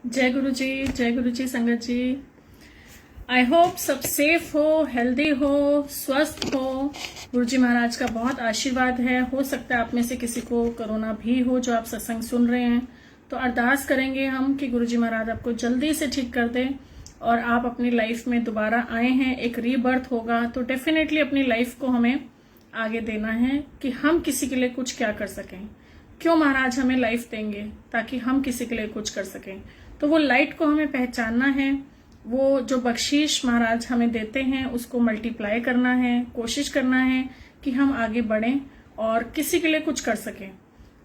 जय गुरु जी संगत जी। I hope सब सेफ हो, हेल्दी हो, स्वस्थ हो। गुरु जी महाराज का बहुत आशीर्वाद है। हो सकता है आप में से किसी को कोरोना भी हो जो आप सत्संग सुन रहे हैं, तो अरदास करेंगे हम कि गुरु जी महाराज आपको जल्दी से ठीक कर दें और आप अपनी लाइफ में दोबारा आए हैं, एक रीबर्थ होगा। तो डेफिनेटली अपनी लाइफ को हमें आगे देना है कि हम किसी के लिए कुछ क्या कर सकें। क्यों महाराज हमें लाइफ देंगे? ताकि हम किसी के लिए कुछ कर सकें। तो वो लाइट को हमें पहचानना है, वो जो बख्शीश महाराज हमें देते हैं उसको मल्टीप्लाई करना है, कोशिश करना है कि हम आगे बढ़ें और किसी के लिए कुछ कर सकें।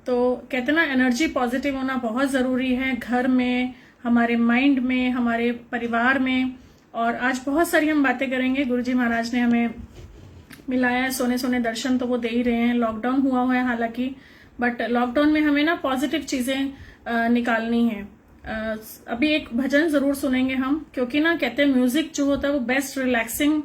तो कहते ना, एनर्जी पॉजिटिव होना बहुत जरूरी है, घर में, हमारे माइंड में, हमारे परिवार में। और आज बहुत सारी हम बातें करेंगे। गुरुजी महाराज ने हमें मिलाया है, सोने सोने दर्शन तो वो दे ही रहे हैं। लॉकडाउन हुआ है हालांकि, बट लॉकडाउन में हमें ना पॉजिटिव चीजें निकालनी है। अभी एक भजन जरूर सुनेंगे हम, क्योंकि ना कहते हैं म्यूजिक जो होता है वो बेस्ट रिलैक्सिंग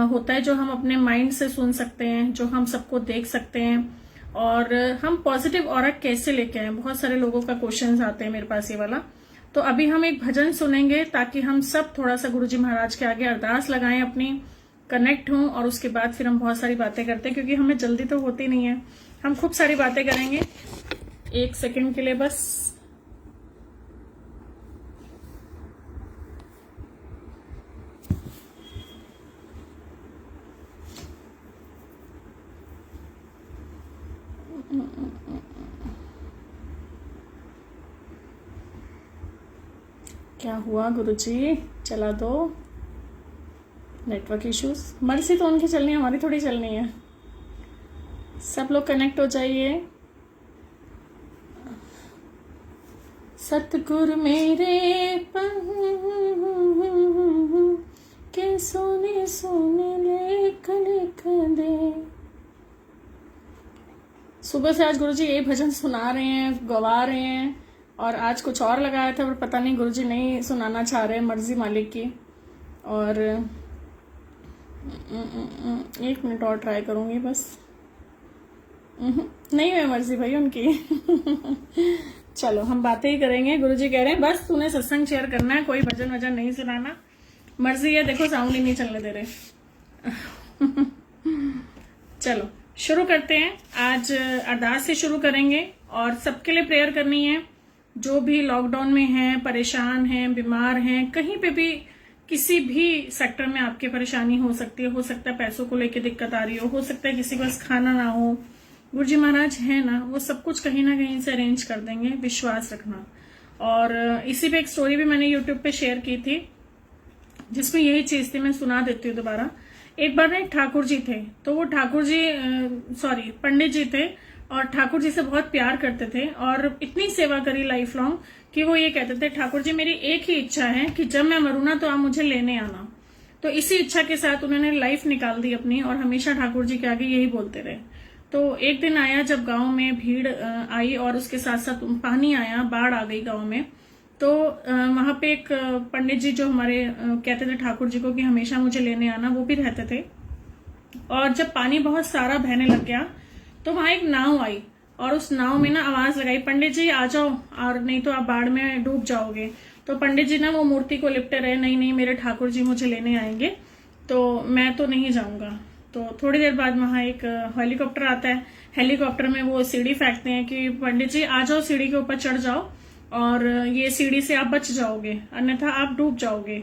होता है, जो हम अपने माइंड से सुन सकते हैं, जो हम सबको देख सकते हैं। और हम पॉजिटिव ऑरा कैसे लेके आए, बहुत सारे लोगों का क्वेश्चन आते हैं मेरे पास ये वाला। तो अभी हम एक भजन सुनेंगे ताकि हम सब थोड़ा सा गुरुजी महाराज के आगे अरदास लगाएं, अपनी कनेक्ट हों, और उसके बाद फिर हम बहुत सारी बातें करते हैं, क्योंकि हमें जल्दी तो होती नहीं है। हम खूब सारी बातें करेंगे। एक सेकंड के लिए बस। क्या हुआ गुरुजी? चला दो। नेटवर्क इश्यूज, मर्जी तो उनकी चलनी है, हमारी थोड़ी चलनी है। सब लोग कनेक्ट हो जाइए। सतगुरु मेरे के सोने सोने लेख लिख दे। सुबह से आज गुरुजी यही भजन सुना रहे हैं, गवा रहे हैं, और आज कुछ और लगाया था पर पता नहीं गुरुजी नहीं सुनाना चाह रहे, मर्जी मालिक की। और एक मिनट और ट्राई करूंगी बस। नहीं है मर्जी भाई उनकी। चलो हम बातें ही करेंगे। गुरुजी कह रहे हैं बस तूने सत्संग शेयर करना है, कोई भजन वजन नहीं सुनाना। मर्जी है, देखो साउंड ही नहीं चलने दे रहे। चलो शुरू करते हैं। आज अरदास से शुरू करेंगे और सबके लिए प्रेयर करनी है, जो भी लॉकडाउन में हैं, परेशान हैं, बीमार हैं, कहीं पे भी किसी भी सेक्टर में आपकी परेशानी हो सकती है। हो सकता है पैसों को लेके दिक्कत आ रही हो सकता है किसी के पास खाना ना हो। गुरुजी महाराज है ना, वो सब कुछ कहीं ना कहीं से अरेंज कर देंगे, विश्वास रखना। और इसी पे एक स्टोरी भी मैंने यूट्यूब पे शेयर की थी, जिसमें यही चीज थी। मैं सुना देती हूँ दोबारा। एक बार ना एक ठाकुर जी थे, तो वो ठाकुर जी पंडित जी थे, और ठाकुर जी से बहुत प्यार करते थे और इतनी सेवा करी लाइफ लॉन्ग कि वो ये कहते थे, ठाकुर जी मेरी एक ही इच्छा है कि जब मैं मरूं ना तो आप मुझे लेने आना। तो इसी इच्छा के साथ उन्होंने लाइफ निकाल दी अपनी, और हमेशा ठाकुर जी के आगे यही बोलते रहे। तो एक दिन आया जब गांव में भीड़ आई और उसके साथ साथ पानी आया, बाढ़ आ गई गांव में। तो वहां पे एक पंडित जी जो हमारे कहते थे ठाकुर जी को कि हमेशा मुझे लेने आना, वो भी रहते थे। और जब पानी बहुत सारा बहने लग गया तो वहां एक नाव आई, और उस नाव में ना आवाज लगाई, पंडित जी आ जाओ, और नहीं तो आप बाढ़ में डूब जाओगे। तो पंडित जी ना वो मूर्ति को लिपटे रहे, नहीं नहीं मेरे ठाकुर जी मुझे लेने आएंगे, तो मैं तो नहीं जाऊंगा। तो थोड़ी देर बाद वहां एक हेलीकॉप्टर आता है। हेलीकॉप्टर में वो सीढ़ी फेंकते हैं कि पंडित जी आ जाओ, सीढ़ी के ऊपर चढ़ जाओ, और ये सीढ़ी से आप बच जाओगे, अन्यथा आप डूब जाओगे।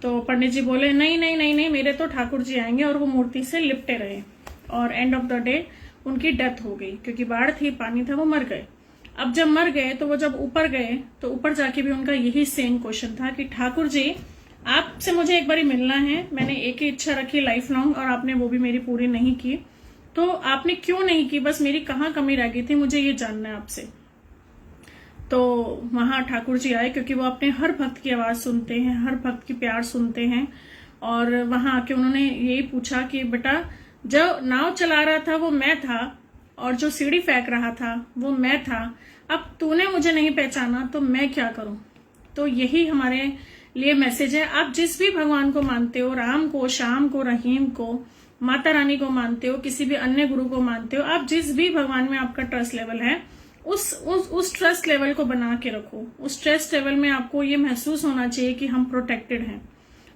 तो पंडित जी बोले नहीं नहीं नहीं नहीं, मेरे तो ठाकुर जी आएंगे, और वो मूर्ति से लिपटे रहे। और एंड ऑफ द डे उनकी डेथ हो गई, क्योंकि बाढ़ थी, पानी था, वो मर गए। अब जब मर गए तो वो जब ऊपर गए तो ऊपर जाके भी उनका यही सेम क्वेश्चन था कि ठाकुर जी आपसे मुझे एक बारी मिलना है, मैंने एक ही इच्छा रखी लाइफ लॉन्ग, और आपने वो भी मेरी पूरी नहीं की। तो आपने क्यों नहीं की, बस मेरी कहाँ कमी रह गई थी, मुझे ये जानना है आपसे। तो वहां ठाकुर जी आए, क्योंकि वो अपने हर भक्त की आवाज सुनते हैं, हर भक्त की प्यार सुनते हैं। और वहां आके उन्होंने यही पूछा कि बेटा, जो नाव चला रहा था वो मैं था, और जो सीढ़ी फेंक रहा था वो मैं था। अब तूने मुझे नहीं पहचाना तो मैं क्या करूं? तो यही हमारे लिए मैसेज है। आप जिस भी भगवान को मानते हो, राम को, श्याम को, रहीम को, माता रानी को मानते हो, किसी भी अन्य गुरु को मानते हो, आप जिस भी भगवान में आपका ट्रस्ट लेवल है, उस ट्रस्ट लेवल को बना के रखो। उस ट्रस्ट लेवल में आपको ये महसूस होना चाहिए कि हम प्रोटेक्टेड हैं।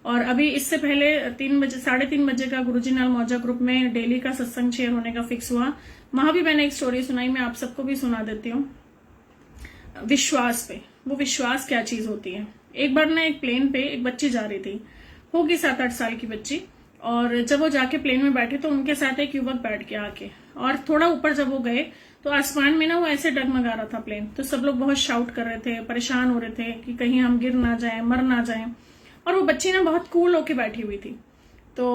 और अभी इससे पहले 3:30 का गुरुजी नाल मौजा ग्रुप में डेली का सत्संग शेयर होने का फिक्स हुआ। वहां भी मैंने एक स्टोरी सुनाई, मैं आप सबको भी सुना देती हूँ। विश्वास पे, वो विश्वास क्या चीज होती है। एक बार ना एक प्लेन पे एक बच्ची जा रही थी, होगी 7-8 साल की बच्ची, और जब वो जाके प्लेन में बैठे तो उनके साथ एक युवक बैठ के आके, और थोड़ा ऊपर जब वो गए तो आसमान में ना वो ऐसे डगमगा रहा था प्लेन। तो सब लोग बहुत शाउट कर रहे थे, परेशान हो रहे थे कि कहीं हम गिर ना जाए, मर ना जाए। और वो बच्ची ना बहुत कूल होके बैठी हुई थी। तो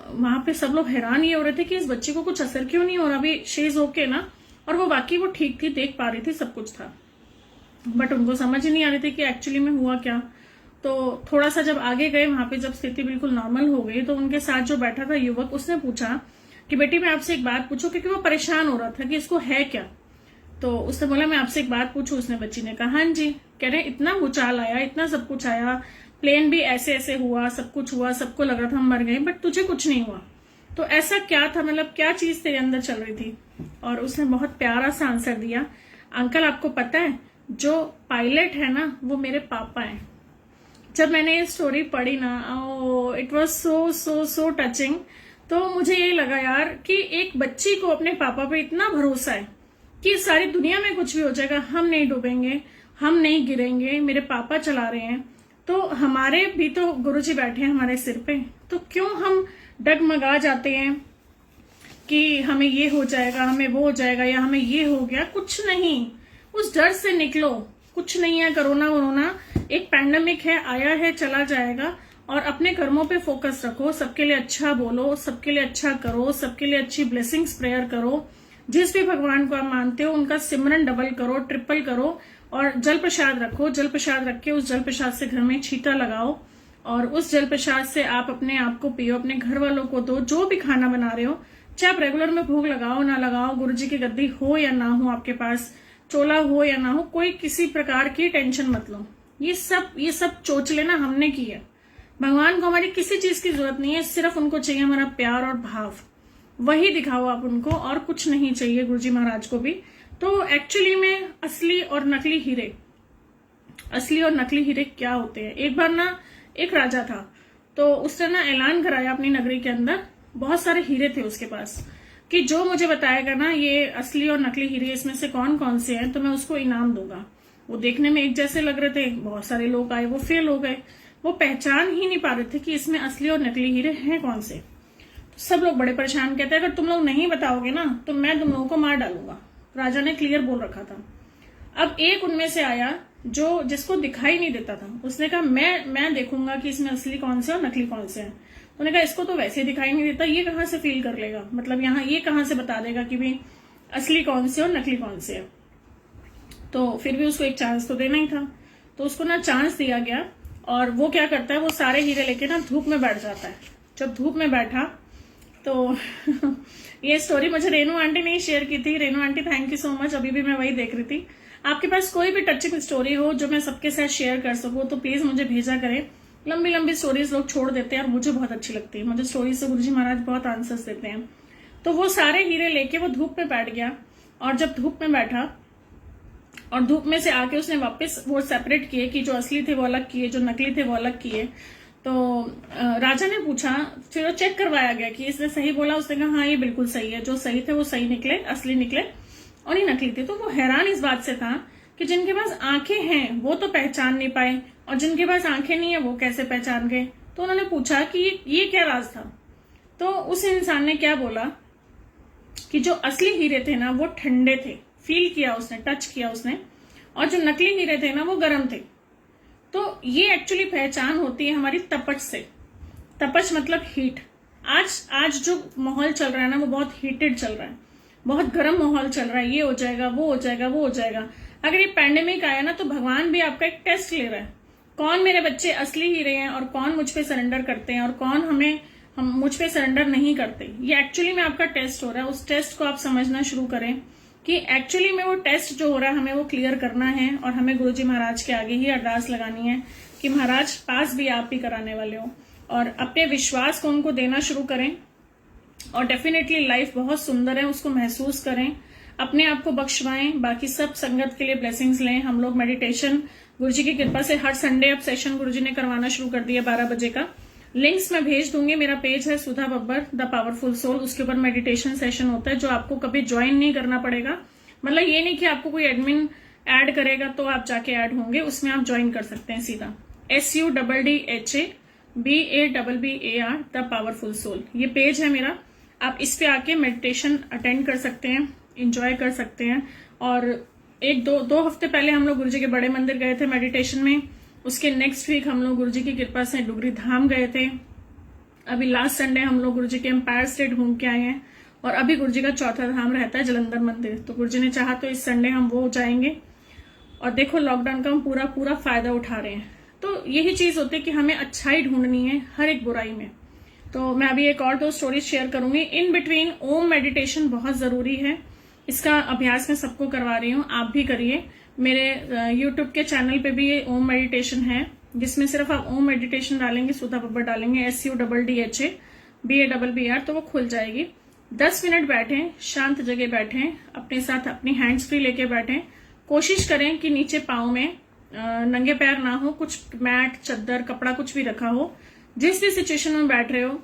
वहां पे सब लोग हैरान ये हो रहे थे कि इस बच्ची को कुछ असर क्यों नहीं हो रहा, अभी शेज होके ना। और वो बाकी वो ठीक थी, देख पा रही थी, सब कुछ था, बट उनको समझ ही नहीं आ रही थी कि एक्चुअली में हुआ क्या। तो थोड़ा सा जब आगे गए, वहां पे जब स्थिति बिल्कुल नॉर्मल हो गई, तो उनके साथ जो बैठा था युवक, उसने पूछा कि बेटी मैं आपसे एक बात पूछूं, क्योंकि वो परेशान हो रहा था कि इसको है क्या। तो उसने बोला मैं आपसे एक बात पूछूं। उसने बच्ची ने कहा हाँ जी। कह रहे इतना भूचाल आया, इतना सब कुछ आया, प्लेन भी ऐसे ऐसे हुआ, सब कुछ हुआ, सबको लग रहा था हम मर गए, बट तुझे कुछ नहीं हुआ। तो ऐसा क्या था, मतलब क्या चीज तेरे अंदर चल रही थी। और उसने बहुत प्यारा सा आंसर दिया, अंकल आपको पता है जो पायलट है ना वो मेरे पापा हैं। जब मैंने ये स्टोरी पढ़ी ना, it was so so so touching. तो मुझे ये लगा यार कि एक बच्ची को अपने पापा पे इतना भरोसा है कि सारी दुनिया में कुछ भी हो जाएगा, हम नहीं डूबेंगे, हम नहीं गिरेंगे, मेरे पापा चला रहे हैं। तो हमारे भी तो गुरुजी बैठे हैं हमारे सिर पे, तो क्यों हम डगमगा जाते हैं कि हमें ये हो जाएगा, हमें वो हो जाएगा, या हमें ये हो गया। कुछ नहीं, उस डर से निकलो। कुछ नहीं है, कोरोना वोरोना एक पैंडेमिक है, आया है, चला जाएगा। और अपने कर्मों पे फोकस रखो, सबके लिए अच्छा बोलो, सबके लिए अच्छा करो, सबके लिए अच्छी ब्लेसिंग्स प्रेयर करो। जिस भी भगवान को आप मानते हो उनका सिमरन डबल करो, ट्रिपल करो। और जल प्रसाद रखो, जल प्रसाद रख के उस जल प्रसाद से घर में छींटा लगाओ, और उस जल प्रसाद से आप अपने आप को पियो, अपने घर वालों को दो। जो भी खाना बना रहे हो, चाहे आप रेगुलर में भोग लगाओ ना लगाओ, गुरुजी की गद्दी हो या ना हो, आपके पास चोला हो या ना हो, कोई किसी प्रकार की टेंशन मत लो। ये सब चोचले ना हमने की है। भगवान को हमारी किसी चीज की जरूरत नहीं है, सिर्फ उनको चाहिए हमारा प्यार और भाव। वही दिखाओ आप उनको, और कुछ नहीं चाहिए गुरुजी महाराज को भी। तो एक्चुअली में असली और नकली हीरे क्या होते हैं। एक बार ना एक राजा था, तो उसने ना ऐलान कराया अपनी नगरी के अंदर, बहुत सारे हीरे थे उसके पास, कि जो मुझे बताएगा ना ये असली और नकली हीरे इसमें से कौन कौन से हैं, तो मैं उसको इनाम दूंगा। वो देखने में एक जैसे लग रहे थे, बहुत सारे लोग आए, वो फेल हो गए, वो पहचान ही नहीं पा रहे थे कि इसमें असली और नकली हीरे हैं कौन से। तो सब लोग बड़े परेशान, कहते हैं अगर तुम लोग नहीं बताओगे ना तो मैं तुम लोगों को मार डालूंगा। राजा ने क्लियर बोल रखा था। अब एक उनमें से आया जो जिसको दिखाई नहीं देता था, उसने कहा मैं देखूंगा कि इसमें असली कौन से और नकली कौन से हैं। उन्होंने कहा इसको तो वैसे दिखाई नहीं देता, ये कहाँ से फील कर लेगा, मतलब यहाँ ये कहाँ से बता देगा कि भाई असली कौन से और नकली कौन से है। तो फिर भी उसको एक चांस तो देना ही था, तो उसको ना चांस दिया गया। और वो क्या करता है, वो सारे हीरे लेके ना धूप में बैठ जाता है। जब धूप में बैठा तो ये स्टोरी मुझे रेनू आंटी ने शेयर की थी। Renu aunty thank you so much, अभी भी मैं वही देख रही थी। आपके पास कोई भी टचिंग स्टोरी हो जो मैं सबके साथ शेयर कर सकूं तो प्लीज मुझे भेजा करें। लंबी लंबी स्टोरीज लोग छोड़ देते हैं और मुझे बहुत अच्छी लगती है, मुझे स्टोरी से गुरुजी महाराज बहुत आंसर्स देते हैं। तो वो सारे हीरे लेके वो धूप में बैठ गया, और जब धूप में बैठा और धूप में से आके उसने वापस वो सेपरेट किए कि जो असली थे वो अलग किए, जो नकली थे वो अलग किए। तो राजा ने पूछा, फिर वो चेक करवाया गया कि इसने सही बोला। उसने कहा हाँ ये बिल्कुल सही है, जो सही थे वो सही निकले, असली निकले, और ये नकली थे। तो वो हैरान इस बात से था कि जिनके पास आंखें हैं वो तो पहचान नहीं पाए, और जिनके पास आंखें नहीं है वो कैसे पहचान गए। तो उन्होंने पूछा कि ये क्या राज था। तो उस इंसान ने क्या बोला कि जो असली हीरे थे ना वो ठंडे थे, फील किया उसने, टच किया उसने, और जो नकली हीरे थे ना वो गर्म थे। तो ये एक्चुअली पहचान होती है हमारी तपच से। तपच मतलब हीट। आज जो माहौल चल रहा है ना वो बहुत हीटेड चल रहा है, बहुत गर्म माहौल चल रहा है। ये हो जाएगा, वो हो जाएगा, वो हो जाएगा। अगर ये पैंडेमिक आया ना तो भगवान भी आपका एक टेस्ट ले रहा है, कौन मेरे बच्चे असली हीरे हैं और कौन मुझ पे सरेंडर करते हैं और कौन हम मुझ पे सरेंडर नहीं करते। ये एक्चुअली में आपका टेस्ट हो रहा है। उस टेस्ट को आप समझना शुरू करें कि एक्चुअली में वो टेस्ट जो हो रहा है हमें वो क्लियर करना है, और हमें गुरुजी महाराज के आगे ही अरदास लगानी है कि महाराज पास भी आप ही कराने वाले हो। और अपने विश्वास को उनको देना शुरू करें, और डेफिनेटली लाइफ बहुत सुंदर है उसको महसूस करें। अपने आप को बख्शवाएं, बाकी सब संगत के लिए ब्लेसिंग्स लें। हम लोग मेडिटेशन गुरुजी की कृपा से हर संडे अब सेशन गुरुजी ने करवाना शुरू कर दिया 12 बजे का। लिंक्स मैं भेज दूंगी। मेरा पेज है सुधा बब्बर द पावरफुल सोल, उसके ऊपर मेडिटेशन सेशन होता है जो आपको कभी ज्वाइन नहीं करना पड़ेगा। मतलब ये नहीं कि आपको कोई एडमिन ऐड करेगा तो आप जाके ऐड होंगे, उसमें आप ज्वाइन कर सकते हैं सीधा। SUDDHABABBAR द पावरफुल सोल, ये पेज है मेरा। आप इस पे आके मेडिटेशन अटेंड कर सकते हैं, इंजॉय कर सकते हैं। और एक दो हफ्ते पहले हम लोग गुरुजी के बड़े मंदिर गए थे मेडिटेशन में। उसके नेक्स्ट वीक हम लोग गुरुजी की कृपा से डुगरी धाम गए थे। अभी लास्ट संडे हम लोग गुरुजी के एम्पायर स्टेट घूम के आए हैं। और अभी गुरुजी का चौथा धाम रहता है जलंधर मंदिर, तो गुरुजी ने चाहा तो इस संडे हम वो जाएंगे। और देखो लॉकडाउन का हम पूरा फायदा उठा रहे हैं। तो यही चीज होती है कि हमें अच्छाई ढूंढनी है हर एक बुराई में। तो मैं अभी एक और 2 स्टोरीज शेयर करूंगी। इन बिटवीन ओम मेडिटेशन बहुत जरूरी है, इसका अभ्यास मैं सबको करवा रही हूँ, आप भी करिए। मेरे यूट्यूब के चैनल पे भी ये ओम मेडिटेशन है, जिसमें सिर्फ आप ओम मेडिटेशन डालेंगे, सुधा बब्बर डालेंगे, SUDDHABABBAR, तो वो खुल जाएगी। 10 मिनट बैठें, शांत जगह बैठें, अपने साथ अपनी हैंड्स फ्री लेके बैठें। कोशिश करें कि नीचे पाँव में नंगे पैर ना हो, कुछ मैट, चद्दर, कपड़ा कुछ भी रखा हो। जिस भी सिचुएशन में बैठ रहे हो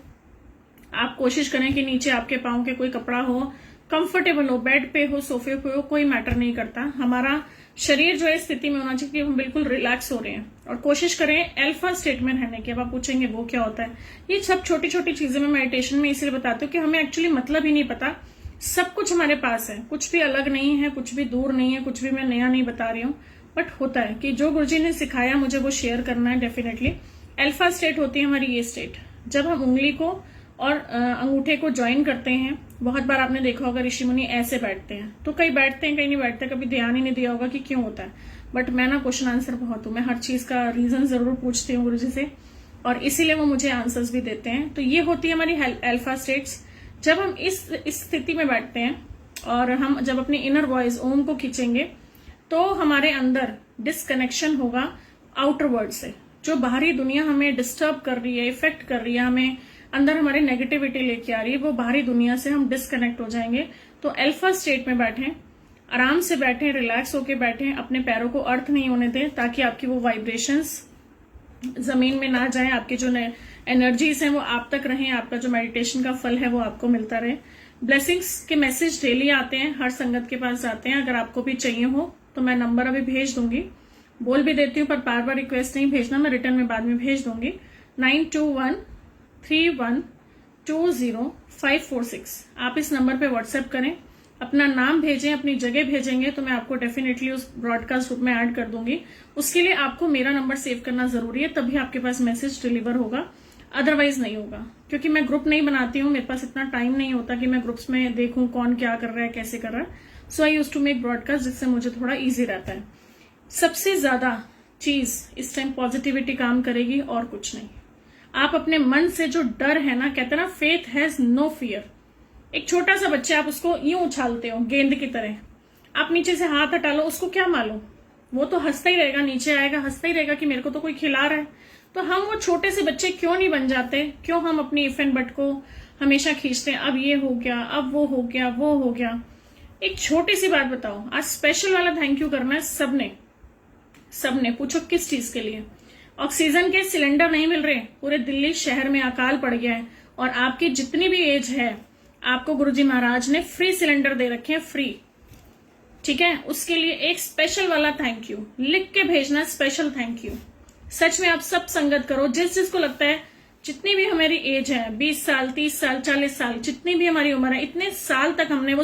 आप कोशिश करें कि नीचे आपके पाँव के कोई कपड़ा हो, कंफर्टेबल हो, बेड पे हो, सोफे पे हो, कोई मैटर नहीं करता। हमारा शरीर जो है स्थिति में होना चाहिए कि हम बिल्कुल रिलैक्स हो रहे हैं। और कोशिश करें अल्फा स्टेट में रहने की। अब आप पूछेंगे वो क्या होता है। ये सब छोटी छोटी चीजें मैं मेडिटेशन में इसलिए बताती हूँ कि हमें एक्चुअली मतलब ही नहीं पता। सब कुछ हमारे पास है, कुछ भी अलग नहीं है, कुछ भी दूर नहीं है, कुछ भी मैं नया नहीं बता रही हूँ। बट होता है कि जो गुरुजी ने सिखाया मुझे वो शेयर करना है डेफिनेटली। अल्फा स्टेट होती है हमारी ये स्टेट, जब हम उंगली को और अंगूठे को ज्वाइन करते हैं। बहुत बार आपने देखा होगा ऋषि मुनि ऐसे बैठते हैं, तो कई बैठते हैं कहीं नहीं बैठते, कभी ध्यान ही नहीं दिया होगा कि क्यों होता है। बट मैं ना क्वेश्चन आंसर बहुत हूँ, मैं हर चीज का रीजन जरूर पूछती हूँ गुरुजी से, और इसीलिए वो मुझे आंसर्स भी देते हैं। तो ये होती है हमारी अल्फा स्टेट्स। जब हम इस स्थिति में बैठते हैं और हम जब अपनी इनर वॉइस ओम को खींचेंगे तो हमारे अंदर डिस्कनेक्शन होगा आउटर वर्ल्ड से। जो बाहरी दुनिया हमें डिस्टर्ब कर रही है, इफेक्ट कर रही है, हमें अंदर हमारी नेगेटिविटी लेके आ रही है, वो बाहरी दुनिया से हम डिस्कनेक्ट हो जाएंगे। तो अल्फा स्टेट में बैठें, आराम से बैठें, रिलैक्स होके बैठें, अपने पैरों को अर्थ नहीं होने दें ताकि आपकी वो वाइब्रेशंस जमीन में ना जाए, आपके जो एनर्जीज हैं वो आप तक रहें, आपका जो मेडिटेशन का फल है वो आपको मिलता रहे। ब्लेसिंग्स के मैसेज डेली आते हैं, हर संगत के पास आते हैं। अगर आपको भी चाहिए हो तो मैं नंबर अभी भेज दूंगी, बोल भी देती हूँ, पर बार बार रिक्वेस्ट नहीं भेजना, मैं रिटर्न में बाद में भेज दूंगी। 9213120546 आप इस नंबर पे व्हाट्सएप करें, अपना नाम भेजें, अपनी जगह भेजेंगे तो मैं आपको डेफिनेटली उस ब्रॉडकास्ट ग्रुप में ऐड कर दूंगी। उसके लिए आपको मेरा नंबर सेव करना जरूरी है, तभी आपके पास मैसेज डिलीवर होगा, अदरवाइज नहीं होगा। क्योंकि मैं ग्रुप नहीं बनाती हूँ, मेरे पास इतना टाइम नहीं होता कि मैं ग्रुप्स में देखूं कौन क्या कर रहा है, कैसे कर रहा है। सो आई यूज टू मेक ब्रॉडकास्ट, जिससे मुझे थोड़ा ईजी रहता है। सबसे ज्यादा चीज इस टाइम पॉजिटिविटी काम करेगी और कुछ नहीं। आप अपने मन से जो डर है ना, कहते हैं ना फेथ हैज नो फियर। एक छोटा सा बच्चा, आप उसको यूं उछालते हो गेंद की तरह, आप नीचे से हाथ हटा लो, उसको क्या मालूम, वो तो हंसता ही रहेगा, नीचे आएगा हंसता ही रहेगा कि मेरे को तो कोई खिला रहा है। तो हम वो छोटे से बच्चे क्यों नहीं बन जाते? क्यों हम अपनी इफ एंड बट को हमेशा खींचते हैं, अब ये हो गया, अब वो हो गया, वो हो गया। एक छोटी सी बात बताओ, आज स्पेशल वाला थैंक यू करना है सबने। पूछो किस चीज के लिए? ऑक्सीजन के सिलेंडर नहीं मिल रहे, पूरे दिल्ली शहर में अकाल पड़ गया है, और आपकी जितनी भी एज है आपको गुरुजी महाराज ने फ्री सिलेंडर दे रखे हैं, फ्री। ठीक है, उसके लिए एक स्पेशल वाला थैंक यू लिख के भेजना, स्पेशल थैंक यू। सच में आप सब संगत करो, जिस जिसको लगता है, जितनी भी हमारी एज है, 20 साल, 30 साल, 40 साल, जितनी भी हमारी उम्र है, इतने साल तक हमने वो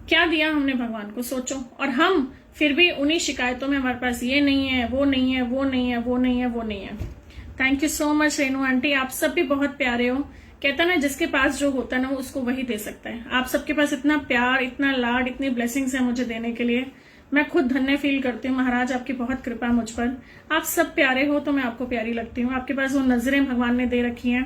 क्या दिया हमने भगवान को, सोचो। और हम फिर भी उन्हीं शिकायतों में, हमारे पास ये नहीं है, वो नहीं है, वो नहीं है, वो नहीं है, वो नहीं है। Thank you so much Renu aunty, आप सब भी बहुत प्यारे हो। कहता ना जिसके पास जो होता है ना वो उसको वही दे सकता है। आप सबके पास इतना प्यार, इतना लाड, इतनी ब्लेसिंग्स है मुझे देने के लिए, मैं खुद धन्य फील करती हूँ। महाराज आपकी बहुत कृपा है मुझ पर, आप सब प्यारे हो तो मैं आपको प्यारी लगती हूँ। आपके पास वो नजरें भगवान ने दे रखी हैं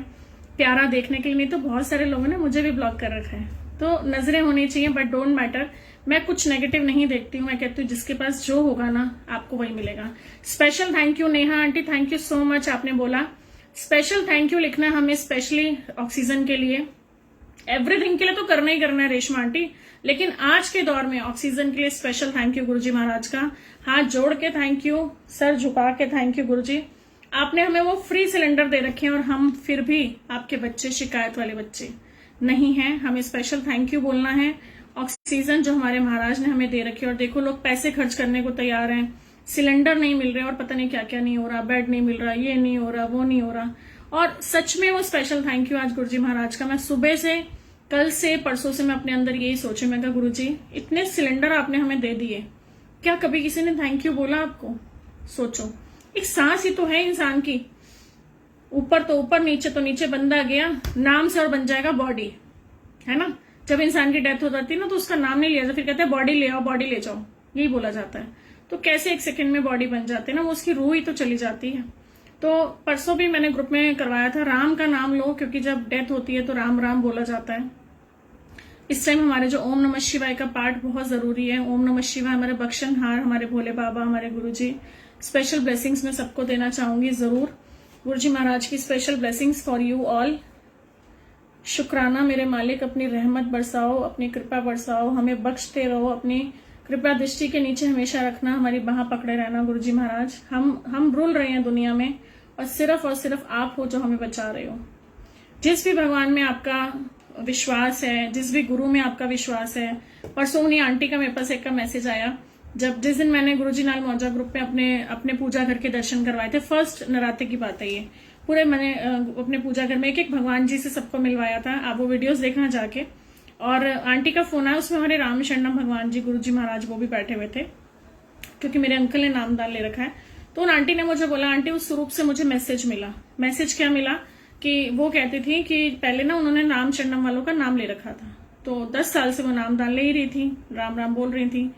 प्यारा देखने के लिए, नहीं तो बहुत सारे लोगों ने मुझे भी ब्लॉक कर रखा है। तो नजरें होनी चाहिए, बट डोंट मैटर। मैं कुछ नेगेटिव नहीं देखती हूँ, मैं कहती हूँ जिसके पास जो होगा ना आपको वही मिलेगा। Special thank you Neha aunty, thank you so much. आपने बोला स्पेशल थैंक यू लिखना हमें, स्पेशली ऑक्सीजन के लिए। एवरीथिंग के लिए तो करना ही करना है रेशमा आंटी, लेकिन आज के दौर में ऑक्सीजन के लिए स्पेशल थैंक यू गुरुजी महाराज का। हाथ जोड़ के थैंक यू, सर झुका के थैंक यू गुरुजी। आपने हमें वो फ्री सिलेंडर दे रखे हैं और हम फिर भी आपके बच्चे शिकायत वाले बच्चे नहीं हैं। हमें स्पेशल थैंक यू बोलना है। ऑक्सीजन जो हमारे महाराज ने हमें दे रखी है, और देखो लोग पैसे खर्च करने को तैयार हैं, सिलेंडर नहीं मिल रहे और पता नहीं क्या क्या नहीं हो रहा, बेड नहीं मिल रहा, ये नहीं हो रहा, वो नहीं हो रहा। और सच में वो स्पेशल थैंक यू आज गुरुजी महाराज का। मैं सुबह से, कल से, परसों से मैं अपने अंदर यही सोची, मैं कहा गुरुजी इतने सिलेंडर आपने हमें दे दिए, क्या कभी किसी ने थैंक यू बोला आपको? सोचो, एक सांस ही तो है इंसान की, ऊपर तो ऊपर, नीचे तो नीचे, बंदा गया नाम से और बन जाएगा बॉडी, है ना। जब इंसान की डेथ हो जाती है ना तो उसका नाम नहीं लिया जाता, फिर कहते हैं बॉडी ले आओ, बॉडी ले जाओ, यही बोला जाता है। तो कैसे एक सेकंड में बॉडी बन जाती है ना, वो उसकी रूह ही तो चली जाती है। तो परसों भी मैंने ग्रुप में करवाया था, राम का नाम लो, क्योंकि जब डेथ होती है तो राम राम बोला जाता है। इस टाइम हमारे जो ओम नमः शिवाय का पाठ बहुत जरूरी है। ओम नमः शिवाय हमारे बख्शनहार, हमारे भोले बाबा, हमारे गुरुजी, स्पेशल ब्लेसिंग्स मैं सबको देना चाहूंगी जरूर। गुरुजी महाराज की special blessings for you all. शुक्राना मेरे मालिक, अपनी रहमत बरसाओ, अपनी कृपा बरसाओ, हमें बख्शते रहो, अपनी कृपा दृष्टि के नीचे हमेशा रखना, हमारी बाह पकड़े रहना गुरुजी महाराज। हम रुल रहे हैं दुनिया में और सिर्फ आप हो जो हमें बचा रहे हो। जिस भी भगवान में आपका विश्वास है, जिस भी गुरु में आपका विश्वास है। परसों उन्हीं आंटी का मेरे पास एक का मैसेज आया, जिस दिन मैंने गुरुजी नाल मौजा ग्रुप में अपने पूजा घर के दर्शन करवाए थे, फर्स्ट नराते की बात है ये, पूरे मैंने अपने पूजा घर में एक एक भगवान जी से सबको मिलवाया था। आप वो वीडियोस देखना जाके। और आंटी का फोन आया, उसमें हमारे राम शरणम भगवान जी गुरुजी महाराज वो भी बैठे हुए थे, क्योंकि मेरे अंकल ने नामदान ले रखा है। तो उन आंटी ने मुझे बोला, आंटी उस स्वरूप से मुझे मैसेज मिला। मैसेज क्या मिला कि वो कहती थी कि पहले ना उन्होंने राम शरणम वालों का नाम ले रखा था, तो 10 साल से वो नामदान ले ही रही थी, राम राम बोल रही थी।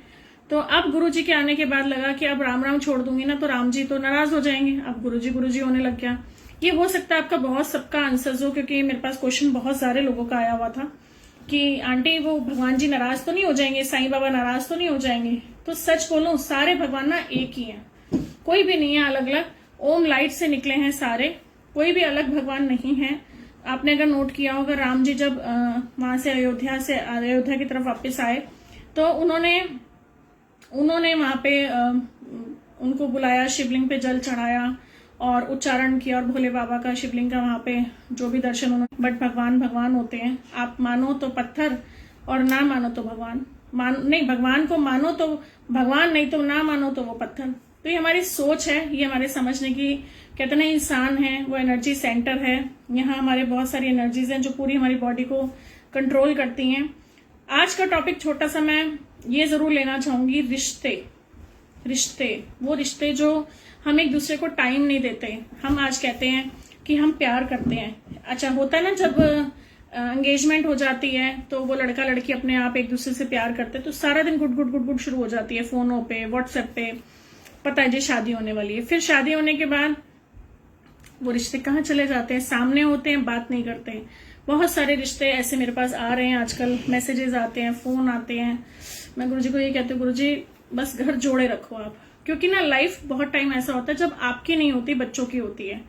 तो अब गुरुजी के आने के बाद लगा कि अब राम राम छोड़ दूंगी ना तो राम जी तो नाराज हो जाएंगे, अब गुरुजी गुरुजी होने लग गया। ये हो सकता है आपका बहुत सबका आंसर्स हो, क्योंकि मेरे पास क्वेश्चन बहुत सारे लोगों का आया हुआ था कि आंटी वो भगवान जी नाराज तो नहीं हो जाएंगे, साईं बाबा नाराज तो नहीं हो जाएंगे। तो सच बोलो, सारे भगवान ना एक ही हैं, कोई भी नहीं है अलग अलग। ओम लाइट से निकले हैं सारे, कोई भी अलग भगवान नहीं है। आपने अगर नोट किया होगा, राम जी जब वहां से अयोध्या की तरफ वापस आए तो उन्होंने वहां पे उनको बुलाया, शिवलिंग पे जल चढ़ाया और उच्चारण किया, और भोले बाबा का शिवलिंग का वहां पे जो भी दर्शन उन्होंने। बट भगवान भगवान होते हैं, आप मानो तो पत्थर और ना मानो तो भगवान। नहीं, भगवान को मानो तो भगवान, नहीं तो ना मानो तो वो पत्थर। तो ये हमारी सोच है, ये हमारे समझने की, कहते ना इंसान है वो एनर्जी सेंटर है। यहाँ हमारे बहुत सारी एनर्जीज हैं जो पूरी हमारी बॉडी को कंट्रोल करती हैं। आज का टॉपिक छोटा सा मैं ये जरूर लेना चाहूंगी, रिश्ते, वो रिश्ते जो हम एक दूसरे को टाइम नहीं देते। हम आज कहते हैं कि हम प्यार करते हैं। अच्छा, होता है ना जब एंगेजमेंट हो जाती है तो वो लड़का लड़की अपने आप एक दूसरे से प्यार करते हैं, तो सारा दिन गुड गुड गुड गुड शुरू हो जाती है फोनों पे, व्हाट्सएप पे, पता है जी शादी होने वाली है। फिर शादी होने के बाद वो रिश्ते कहाँ चले जाते हैं, सामने होते हैं, बात नहीं करते। बहुत सारे रिश्ते ऐसे मेरे पास आ रहे हैं आजकल, मैसेजेस आते हैं, फोन आते हैं। मैं गुरुजी को ये कहती हूँ, गुरुजी बस घर जोड़े रखो आप, क्योंकि ना लाइफ बहुत टाइम ऐसा होता है जब आपकी नहीं होती, बच्चों की होती है।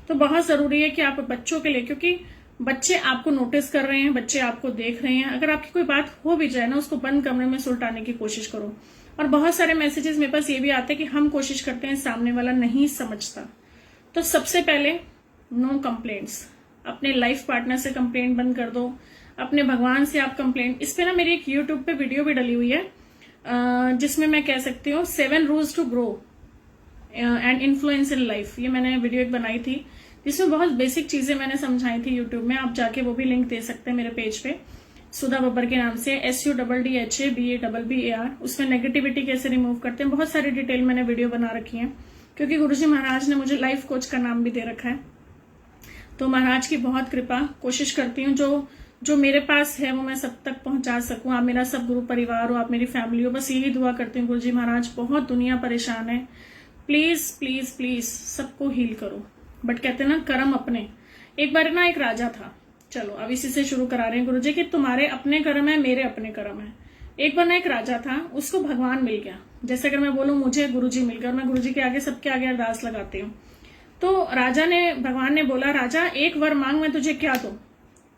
तो बहुत जरूरी है कि आप बच्चों के लिए, क्योंकि बच्चे आपको नोटिस कर रहे हैं, बच्चे आपको देख रहे हैं। अगर आपकी कोई बात हो भी जाए ना, उसको बंद कमरे में सुलटाने की कोशिश करो। और बहुत सारे मैसेजेस मेरे पास ये भी आते हैं कि हम कोशिश करते हैं, सामने वाला नहीं समझता। तो सबसे पहले नो कंप्लेंट्स, अपने लाइफ पार्टनर से कंप्लेंट बंद कर दो, अपने भगवान से आप कंप्लेंट। इस पे ना मेरी एक यूट्यूब पे वीडियो भी डली हुई है, जिसमें मैं कह सकती हूँ 7 rules to grow and influence in life. ये मैंने वीडियो एक बनाई थी जिसमें बहुत बेसिक चीजें मैंने समझाई थी यूट्यूब में। आप जाके वो भी लिंक दे सकते हैं मेरे पेज पे, सुधा बब्बर के नाम से, SUDDHABABBAR। उसमें नेगेटिविटी कैसे रिमूव करते हैं, बहुत सारी डिटेल मैंने वीडियो बना रखी है, क्योंकि गुरुजी महाराज ने मुझे लाइफ कोच का नाम भी दे रखा है। तो महाराज की बहुत कृपा, कोशिश करती हूँ जो मेरे पास है वो मैं सब तक पहुंचा सकूं। आप मेरा सब गुरु परिवार हो, आप मेरी फैमिली हो, बस यही दुआ करती हूँ गुरुजी महाराज। बहुत दुनिया परेशान है, प्लीज प्लीज प्लीज सबको हील करो। बट कहते ना कर्म अपने। एक बार ना एक राजा था, चलो अब इसी से शुरू करा रहे हैं गुरुजी कि तुम्हारे अपने कर्म है, मेरे अपने कर्म है। एक बार ना एक राजा था, उसको भगवान मिल गया। जैसे अगर मैं बोलूं मुझे गुरुजी मिल गया, मैं गुरुजी के आगे सबके आगे अरदास लगाती हूँ। तो भगवान ने बोला, राजा एक वर मांग, मैं तुझे क्या दूं।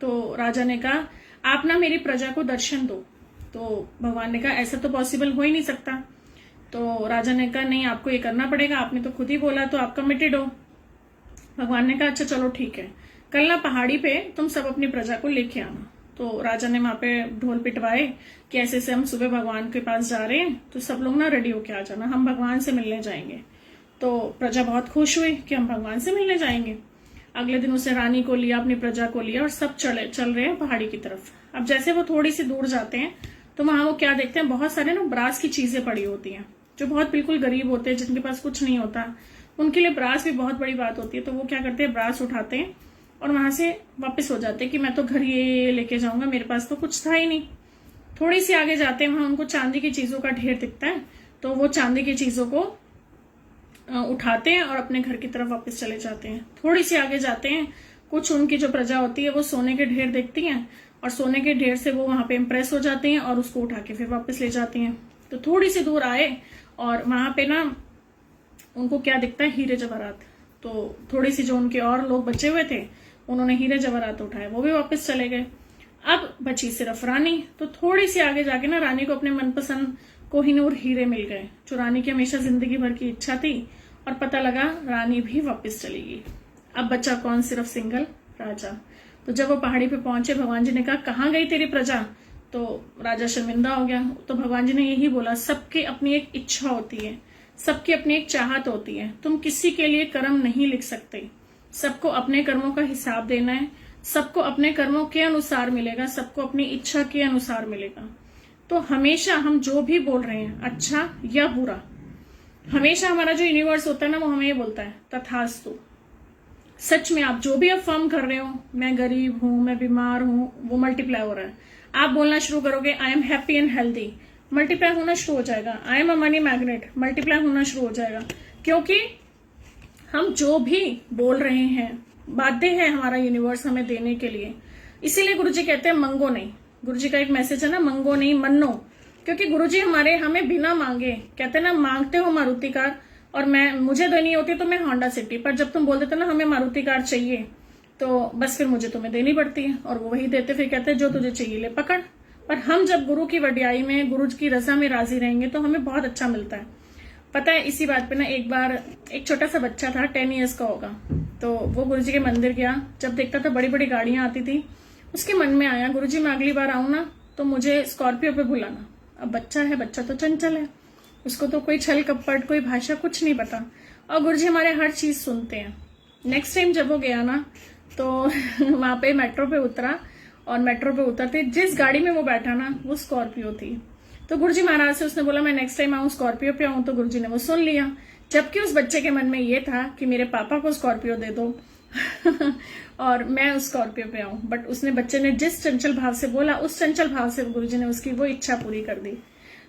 तो राजा ने कहा, आप ना मेरी प्रजा को दर्शन दो। तो भगवान ने कहा ऐसा तो पॉसिबल हो ही नहीं सकता। तो राजा ने कहा नहीं, आपको ये करना पड़ेगा, आपने तो खुद ही बोला, तो आप कमिटेड हो। भगवान ने कहा अच्छा चलो ठीक है, कल ना पहाड़ी पे तुम सब अपनी प्रजा को लेके आना। तो राजा ने वहां पे ढोल पिटवाए कि ऐसे से हम सुबह भगवान के पास जा रहे हैं, तो सब लोग ना रेडी होके आ जाना, हम भगवान से मिलने जाएंगे। तो प्रजा बहुत खुश हुई कि हम भगवान से मिलने जाएंगे। अगले दिन उसे रानी को लिया, अपनी प्रजा को लिया और सब चल रहे हैं पहाड़ी की तरफ। अब जैसे वो थोड़ी सी दूर जाते हैं तो वहां वो क्या देखते हैं, बहुत सारे ना ब्रास की चीजें पड़ी होती हैं। जो बहुत बिल्कुल गरीब होते हैं, जिनके पास कुछ नहीं होता, उनके लिए ब्रास भी बहुत बड़ी बात होती है। तो वो क्या करते हैं, ब्रास उठाते हैं और वहां से वापस हो जाते हैं कि मैं तो घर ये लेके जाऊंगा, मेरे पास तो कुछ था ही नहीं। थोड़ी सी आगे जाते हैं, वहां उनको चांदी की चीजों का ढेर दिखता है। तो वो चांदी की चीजों को उठाते हैं और अपने घर की तरफ वापस चले जाते हैं। थोड़ी सी आगे जाते हैं, कुछ उनकी जो प्रजा होती है वो सोने के ढेर देखती हैं और सोने के ढेर से वो वहां पे इम्प्रेस हो जाते हैं और उसको उठा के फिर वापस ले जाती हैं। तो थोड़ी सी दूर आए और वहां पे ना उनको क्या दिखता है, हीरे जवाहरात। तो थोड़ी सी जो उनके और लोग बचे हुए थे, उन्होंने हीरे जवाहरात उठाए, वो भी वापस चले गए। अब बची सिर्फ रानी। तो थोड़ी सी आगे जाके ना रानी को अपने मनपसंद कोहिनूर हीरे मिल गए, जो रानी की हमेशा जिंदगी भर की इच्छा थी। और पता लगा रानी भी वापस चली गई। अब बचा कौन, सिर्फ सिंगल राजा। तो जब वो पहाड़ी पे पहुंचे, भगवान जी ने कहा कहाँ गई तेरी प्रजा। तो राजा शर्मिंदा हो गया। तो भगवान जी ने यही बोला, सबकी अपनी एक इच्छा होती है, सबकी अपनी एक चाहत होती है, तुम किसी के लिए कर्म नहीं लिख सकते। सबको अपने कर्मों का हिसाब देना है, सबको अपने कर्मों के अनुसार मिलेगा, सबको अपनी इच्छा के अनुसार मिलेगा। तो हमेशा हम जो भी बोल रहे हैं, अच्छा या बुरा, हमेशा हमारा जो यूनिवर्स होता है ना, वो हमें ये बोलता है तथास्तु। सच में आप जो भी अफर्म कर रहे हो, मैं गरीब हूं, मैं बीमार हूं, वो मल्टीप्लाई हो रहा है। आप बोलना शुरू करोगे I am happy and healthy, multiply होना शुरू हो जाएगा। I am a money magnet, multiply होना शुरू हो जाएगा। क्योंकि हम जो भी बोल रहे हैं, बाध्य है हमारा यूनिवर्स हमें देने के लिए। इसीलिए गुरुजी कहते हैं मंगो नहीं। गुरुजी का एक मैसेज है ना, मंगो नहीं मन्नो। क्योंकि गुरुजी हमें बिना मांगे कहते हैं ना, मांगते हो मारुति कार और मुझे देनी होती तो मैं होंडा सिटी, पर जब तुम बोल देते ना हमें मारुति कार चाहिए, तो बस फिर मुझे तुम्हें देनी पड़ती है और वो वही देते, फिर कहते हैं जो तुझे चाहिए ले पकड़। पर हम जब गुरु की वड्याई में, गुरु की रजा में राजी रहेंगे तो हमें बहुत अच्छा मिलता है। पता है, इसी बात पे ना एक बार एक छोटा सा बच्चा था, 10 ईयर्स का होगा, तो वो गुरुजी के मंदिर गया। जब देखता था बड़ी बड़ी गाड़ियां आती थी, उसके मन में आया गुरुजी मैं अगली बार आऊं ना तो मुझे स्कॉर्पियो पे बुलाना। अब बच्चा है, बच्चा तो चंचल है, उसको तो कोई छल कपट, कोई भाषा कुछ नहीं पता, और गुरुजी हमारे हर चीज सुनते हैं। नेक्स्ट टाइम जब वो गया ना तो वहां पे मेट्रो पे उतरा और मेट्रो पे उतरते जिस गाड़ी में वो बैठा ना, वो स्कॉर्पियो थी। तो गुरुजी महाराज से उसने बोला मैं नेक्स्ट टाइम आऊं स्कॉर्पियो पे आऊं, तो गुरुजी ने वो सुन लिया। जबकि उस बच्चे के मन में ये था कि मेरे पापा को स्कॉर्पियो दे दो और मैं उस स्कॉर्पियो पे आऊं। बट उसने, बच्चे ने जिस चंचल भाव से बोला, उस चंचल भाव से गुरुजी ने उसकी वो इच्छा पूरी कर दी।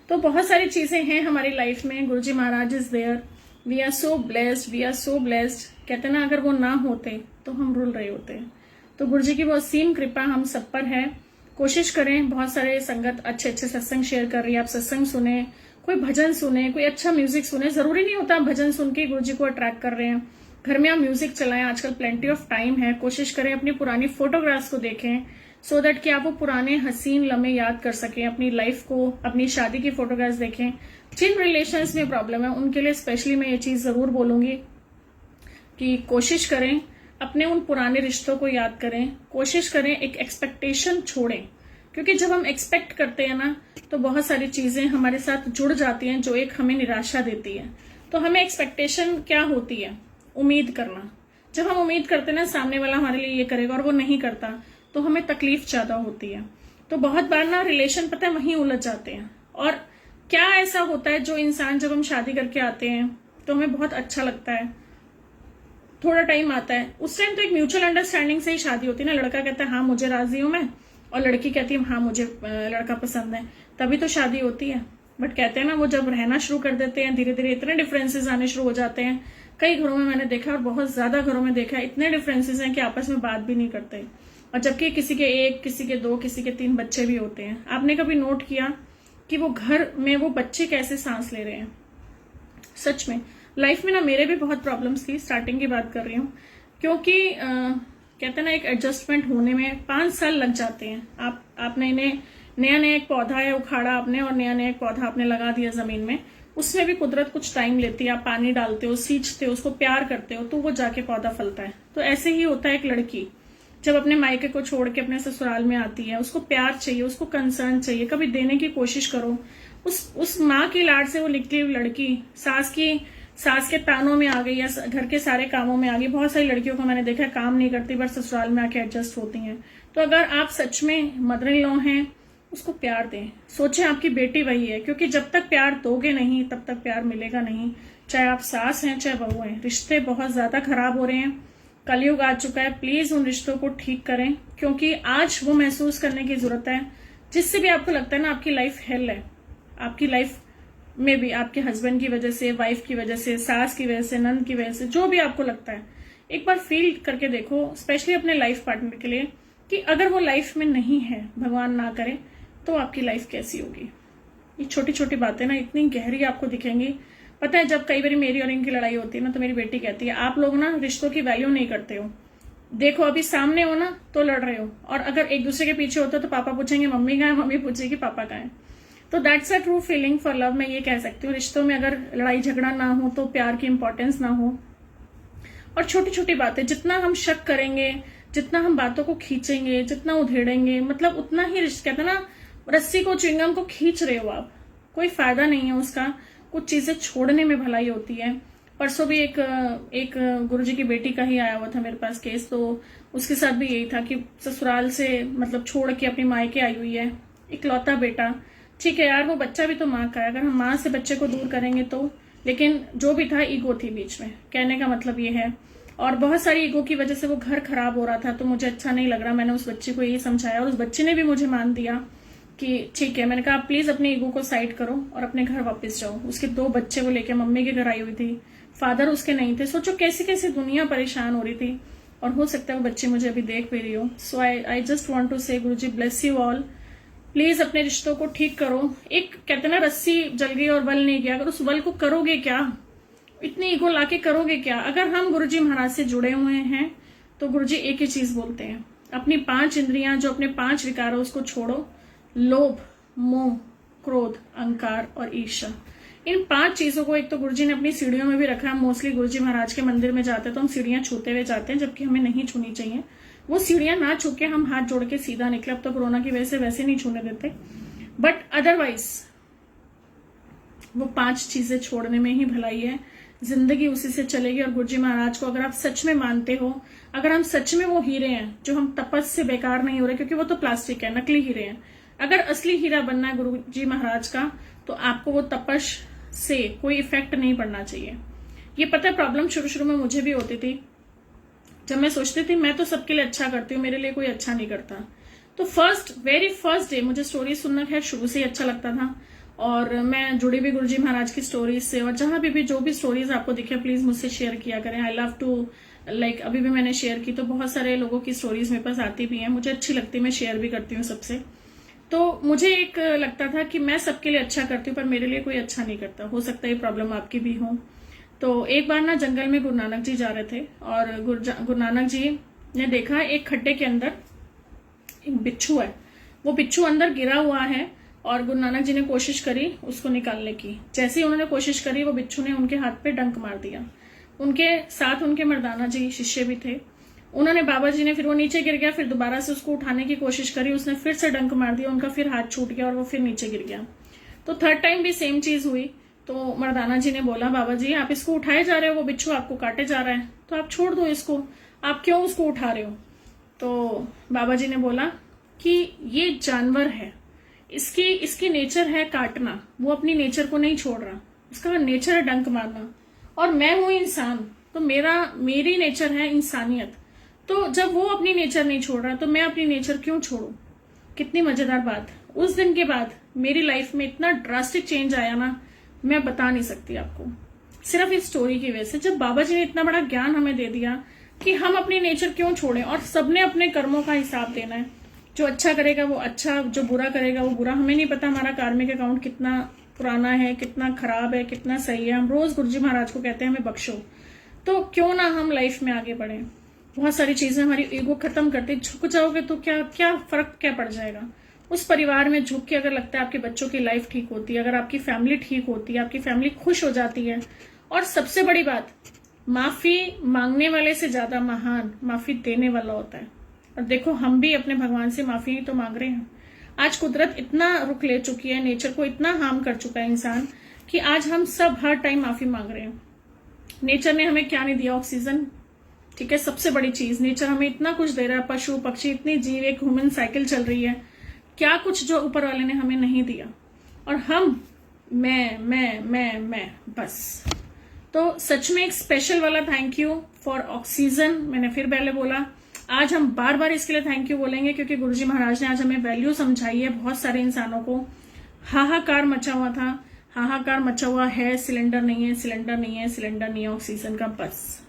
तो बहुत सारी चीजें हैं हमारी लाइफ में, Guruji Maharaj is there, we are so blessed, we are so blessed. कहते ना अगर वो ना होते तो हम रुल रहे होते। तो गुरुजी की वो असीम कृपा हम सब पर है। कोशिश करें, बहुत सारे संगत अच्छे अच्छे सत्संग शेयर कर रही है, आप सत्संग सुने, कोई भजन सुने, कोई अच्छा म्यूजिक सुने। जरूरी नहीं होता आप भजन सुन के गुरुजी को अट्रैक्ट कर रहे हैं, घर में आप म्यूजिक चलाएं। आजकल प्लेंटी ऑफ टाइम है। कोशिश करें अपनी पुरानी फोटोग्राफ्स को देखें, सो दैट कि आप वो पुराने हसीन लम्हे याद कर सकें। अपनी लाइफ को, अपनी शादी की फोटोग्राफ्स देखें। जिन रिलेशंस में प्रॉब्लम है उनके लिए स्पेशली मैं ये चीज जरूर बोलूंगी कि कोशिश करें अपने उन पुराने रिश्तों को याद करें। कोशिश करें एक एक्सपेक्टेशन छोड़ें, क्योंकि जब हम एक्सपेक्ट करते हैं ना तो बहुत सारी चीजें हमारे साथ जुड़ जाती हैं जो एक हमें निराशा देती है। तो हमें एक्सपेक्टेशन क्या होती है, उम्मीद करना। जब हम उम्मीद करते हैं ना सामने वाला हमारे लिए ये करेगा और वो नहीं करता, तो हमें तकलीफ ज्यादा होती है। तो बहुत बार ना रिलेशन पता है वहीं उलझ जाते हैं। और क्या ऐसा होता है, जो इंसान जब हम शादी करके आते हैं तो हमें बहुत अच्छा लगता है, थोड़ा टाइम आता है, उस टाइम तो एक म्यूचुअल अंडरस्टैंडिंग से ही शादी होती है ना। लड़का कहता है हाँ मुझे राजी हूं मैं, और लड़की कहती है हाँ मुझे लड़का पसंद है, तभी तो शादी होती है। बट कहते हैं ना वो जब रहना शुरू कर देते हैं, धीरे धीरे इतने डिफरेंसेस आने शुरू हो जाते हैं। कई घरों में मैंने देखा, और बहुत ज्यादा घरों में देखा, इतने डिफरेंसेस हैं कि आपस में बात भी नहीं करते। और जबकि किसी के 1, किसी के 2, किसी के 3 बच्चे भी होते हैं। आपने कभी नोट किया कि वो घर में वो बच्चे कैसे सांस ले रहे हैं? सच में लाइफ में ना मेरे भी बहुत प्रॉब्लम्स थी, स्टार्टिंग की बात कर रही हूँ, क्योंकि कहते हैं ना, एक एडजस्टमेंट होने में 5 साल लग जाते हैं। आपने इन्हें नया नया एक पौधा है उखाड़ा आपने, और नया नया एक पौधा आपने लगा दिया जमीन में, उसमें भी कुदरत कुछ टाइम लेती है। आप पानी डालते हो, सींचते हो, उसको प्यार करते हो, तो वो जाके पौधा फलता है। तो ऐसे ही होता है एक लड़की जब अपने मायके को छोड़ के अपने ससुराल में आती है, उसको प्यार चाहिए, उसको कंसर्न चाहिए, कभी देने की कोशिश करो। उस माँ की लाड से वो निकली हुई लड़की सास के तानों में आ गई या घर के सारे कामों में आ गई। बहुत सारी लड़कियों को मैंने देखा है, काम नहीं करती बट ससुराल में आके एडजस्ट होती हैं। तो अगर आप सच में मदर इन लॉ हैं, उसको प्यार दें। सोचें आपकी बेटी वही है, क्योंकि जब तक प्यार दोगे नहीं तब तक प्यार मिलेगा नहीं। चाहे आप सास हैं चाहे बहू हैं, रिश्ते बहुत ज्यादा खराब हो रहे हैं, कलयुग आ चुका है। प्लीज उन रिश्तों को ठीक करें, क्योंकि आज वो महसूस करने की जरूरत है जिससे भी आपको लगता है ना आपकी लाइफ हेल है। आपकी लाइफ में भी आपके हस्बैंड की वजह से, वाइफ की वजह से, सास की वजह से, नंद की वजह से, जो भी आपको लगता है, एक बार फील करके देखो, स्पेशली अपने लाइफ पार्टनर के लिए, कि अगर वो लाइफ में नहीं है, भगवान ना करे, तो आपकी लाइफ कैसी होगी। ये छोटी छोटी बातें ना इतनी गहरी आपको दिखेंगी। पता है, जब कई बार मेरी और इनकी लड़ाई होती है ना, तो मेरी बेटी कहती है, आप लोग ना रिश्तों की वैल्यू नहीं करते हो। देखो अभी सामने हो ना तो लड़ रहे हो, और अगर एक दूसरे के पीछे होते हो तो पापा पूछेंगे मम्मी कहाँ है, मम्मी पूछेगी पापा कहाँ है। तो that's a true feeling for love. मैं ये कह सकती हूँ, रिश्तों में अगर लड़ाई झगड़ा ना हो तो प्यार की इंपॉर्टेंस ना हो। और छोटी छोटी बातें, जितना हम शक करेंगे, जितना हम बातों को खींचेंगे, जितना उधेड़ेंगे, मतलब उतना ही रिश्ता, कहते ना रस्सी को, च्युइंगम को खींच रहे हो आप, कोई फायदा नहीं है उसका। कुछ चीजें छोड़ने में भलाई होती है। परसों भी एक गुरुजी की बेटी का ही आया हुआ था मेरे पास केस, तो उसके साथ भी यही था कि ससुराल से मतलब छोड़ के अपनी मायके आई हुई है, इकलौता बेटा। ठीक है यार, वो बच्चा भी तो माँ का है, अगर हम माँ से बच्चे को दूर करेंगे तो, लेकिन जो भी था ईगो थी बीच में, कहने का मतलब ये है। और बहुत सारी ईगो की वजह से वो घर खराब हो रहा था, तो मुझे अच्छा नहीं लग रहा। मैंने उस बच्चे को यही समझाया और उस बच्चे ने भी मुझे मान दिया कि ठीक है। मैंने कहा आप प्लीज अपने ईगो को साइड करो और अपने घर वापस जाओ। उसके 2 बच्चे वो लेके मम्मी के घर आई हुई थी, फादर उसके नहीं थे। सोचो कैसे कैसे दुनिया परेशान हो रही थी, और हो सकता है वो बच्चे मुझे अभी देख भी रही हो। सो आई जस्ट वॉन्ट टू से गुरुजी ब्लेस यू ऑल। प्लीज अपने रिश्तों को ठीक करो। एक कहते ना रस्सी जल गई और बल नहीं गया, अगर उस बल को करोगे क्या, इतनी ईगो लाके करोगे क्या। अगर हम गुरुजी महाराज से जुड़े हुए हैं तो गुरुजी एक ही चीज बोलते हैं, अपनी 5 इंद्रियां, जो अपने 5 विकार है उसको छोड़ो। लोभ, मोह, क्रोध, अहंकार और ईर्ष्या, इन 5 चीजों को एक तो गुरुजी ने अपनी सीढ़ियों में भी रखा है। मोस्टली गुरुजी महाराज के मंदिर में जाते हैं तो हम सीढ़ियां छूते हुए जाते हैं, जबकि हमें नहीं छूनी चाहिए। वो सीढ़ियां ना छू के हम हाथ जोड़ के सीधा निकले। अब तो कोरोना की वजह से वैसे नहीं छूने देते, बट अदरवाइज वो 5 चीजें छोड़ने में ही भलाई है। जिंदगी उसी से चलेगी। और गुरुजी महाराज को अगर आप सच में मानते हो, अगर हम सच में वो हीरे हैं जो हम तपस से बेकार नहीं हो रहे, क्योंकि वो तो प्लास्टिक है, नकली हीरे हैं। अगर असली हीरा बनना है गुरुजी महाराज का, तो आपको वो तपस से कोई इफेक्ट नहीं पड़ना चाहिए। ये पता है, प्रॉब्लम शुरू शुरू में मुझे भी होती थी, जब मैं सोचती थी मैं तो सबके लिए अच्छा करती हूँ, मेरे लिए कोई अच्छा नहीं करता। तो वेरी फर्स्ट डे मुझे स्टोरी सुनना खैर शुरू से ही अच्छा लगता था, और मैं जुड़ी भी गुरुजी महाराज की स्टोरीज से। और जहां भी जो भी स्टोरीज आपको दिखे प्लीज मुझसे शेयर किया करें। आई लव टू लाइक, अभी भी मैंने शेयर की तो बहुत सारे लोगों की स्टोरीज मेरे पास आती भी हैं, मुझे अच्छी लगती है, मैं शेयर भी करती हूँ सबसे। तो मुझे एक लगता था कि मैं सबके लिए अच्छा करती हूँ पर मेरे लिए कोई अच्छा नहीं करता। हो सकता है ये प्रॉब्लम आपकी भी हो। तो एक बार ना जंगल में गुरु नानक जी जा रहे थे, और गुरु नानक जी ने देखा एक खड्डे के अंदर एक बिच्छू है। वो बिच्छू अंदर गिरा हुआ है, और गुरु नानक जी ने कोशिश करी उसको निकालने की। जैसे ही उन्होंने कोशिश करी, वो बिच्छू ने उनके हाथ पे डंक मार दिया। उनके साथ उनके मर्दाना जी शिष्य भी थे। उन्होंने, बाबा जी ने, फिर वो नीचे गिर गया, फिर दोबारा से उसको उठाने की कोशिश करी, उसने फिर से डंक मार दिया, उनका फिर हाथ छूट गया और वो फिर नीचे गिर गया। तो 3rd टाइम भी सेम चीज हुई। तो मर्दाना जी ने बोला, बाबा जी आप इसको उठाए जा रहे हो, वो बिच्छू आपको काटे जा रहा है, तो आप छोड़ दो इसको, आप क्यों उसको उठा रहे हो। तो बाबा जी ने बोला कि ये जानवर है, इसकी नेचर है काटना, वो अपनी नेचर को नहीं छोड़ रहा, उसका नेचर है डंक मारना, और मैं हूं इंसान, तो मेरी नेचर है इंसानियत। तो जब वो अपनी नेचर नहीं छोड़ रहा तो मैं अपनी नेचर क्यों छोड़ू। कितनी मजेदार बात। उस दिन के बाद मेरी लाइफ में इतना ड्रास्टिक चेंज आया ना, मैं बता नहीं सकती आपको, सिर्फ इस स्टोरी की वजह से। जब बाबा जी ने इतना बड़ा ज्ञान हमें दे दिया कि हम अपनी नेचर क्यों छोड़ें, और सबने अपने कर्मों का हिसाब देना है। जो अच्छा करेगा वो अच्छा, जो बुरा करेगा वो बुरा। हमें नहीं पता हमारा कार्मिक अकाउंट कितना पुराना है, कितना खराब है, कितना सही है। हम रोज गुरुजी महाराज को कहते हैं हमें बख्शो। तो क्यों ना हम लाइफ में आगे बढ़े। बहुत सारी चीजें हमारी ईगो खत्म करती। झुक जाओगे तो क्या क्या फर्क क्या पड़ जाएगा। उस परिवार में झुक के अगर लगता है आपके बच्चों की लाइफ ठीक होती है, अगर आपकी फैमिली ठीक होती है, आपकी फैमिली खुश हो जाती है। और सबसे बड़ी बात, माफी मांगने वाले से ज्यादा महान माफी देने वाला होता है। और देखो हम भी अपने भगवान से माफी ही तो मांग रहे हैं। आज कुदरत इतना रुख ले चुकी है, नेचर को इतना हार्म कर चुका है इंसान, कि आज हम सब हर टाइम माफी मांग रहे हैं। नेचर ने हमें क्या नहीं दिया, ऑक्सीजन, ठीक है, सबसे बड़ी चीज। नेचर हमें इतना कुछ दे रहा है, पशु पक्षी, इतनी जीव, एक ह्यूमन साइकिल चल रही है, क्या कुछ जो ऊपर वाले ने हमें नहीं दिया। और हम मैं बस। तो सच में एक स्पेशल वाला थैंक यू फॉर ऑक्सीजन। मैंने फिर पहले बोला, आज हम बार बार इसके लिए थैंक यू बोलेंगे, क्योंकि गुरुजी महाराज ने आज हमें वैल्यू समझाई है। बहुत सारे इंसानों को हाहाकार मचा हुआ था, हाहाकार मचा हुआ है, सिलेंडर नहीं है, सिलेंडर नहीं है, सिलेंडर नहीं है ऑक्सीजन का। बस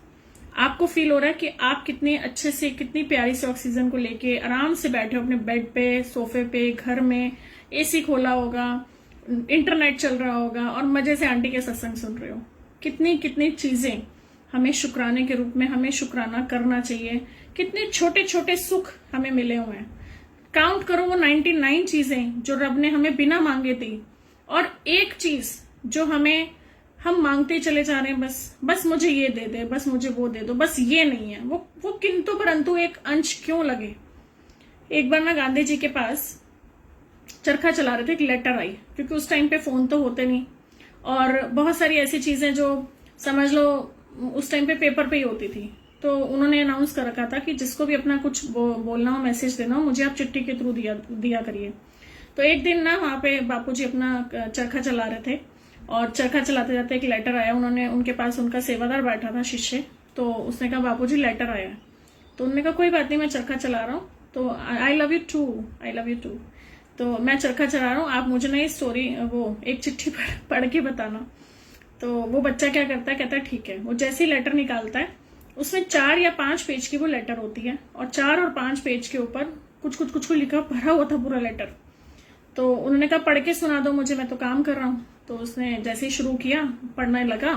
आपको फील हो रहा है कि आप कितने अच्छे से, कितनी प्यारी से ऑक्सीजन को लेके आराम से बैठे हो अपने बेड पे, सोफे पे, घर में, एसी खोला होगा, इंटरनेट चल रहा होगा और मजे से आंटी के सत्संग सुन रहे हो। कितनी कितनी चीजें हमें शुक्राने के रूप में हमें शुक्राना करना चाहिए। कितने छोटे छोटे सुख हमें मिले हुए हैं। काउंट करो वो 99 चीजें जो रब ने हमें बिना मांगे दी, और एक चीज जो हम मांगते ही चले जा रहे हैं, बस मुझे ये दे दे, बस मुझे वो दे दो, बस ये नहीं है। वो किंतु परंतु एक अंश क्यों लगे। एक बार ना गांधी जी के पास चरखा चला रहे थे, एक लेटर आई, क्योंकि उस टाइम पे फोन तो होते नहीं, और बहुत सारी ऐसी चीजें जो समझ लो उस टाइम पे पेपर पे ही होती थी। तो उन्होंने अनाउंस कर रखा था कि जिसको भी अपना कुछ बोलना हो, मैसेज देना हो, मुझे आप चिट्ठी के थ्रू दिया करिए। तो एक दिन ना वहां पे बापूजी अपना चरखा चला रहे थे, और चरखा चलाते जाते एक लेटर आया। उन्होंने, उनके पास उनका सेवादार बैठा था, शिष्य, तो उसने कहा बापूजी लेटर आया है। तो उन्होंने कहा कोई बात नहीं, मैं चरखा चला रहा हूँ, तो आई लव यू टू, तो मैं चरखा चला रहा हूँ, आप मुझे ना ये स्टोरी, वो एक चिट्ठी पढ़ के बताना। तो वो बच्चा क्या करता है, कहता है ठीक है। वो जैसे ही लेटर निकालता है, उसमें 4 या 5 पेज की वो लेटर होती है, और 4 और 5 पेज के ऊपर कुछ लिखा, भरा हुआ था पूरा लेटर। तो उन्होंने कहा पढ़ के सुना दो मुझे, मैं तो काम कर रहा हूँ। तो उसने जैसे ही शुरू किया, पढ़ने लगा,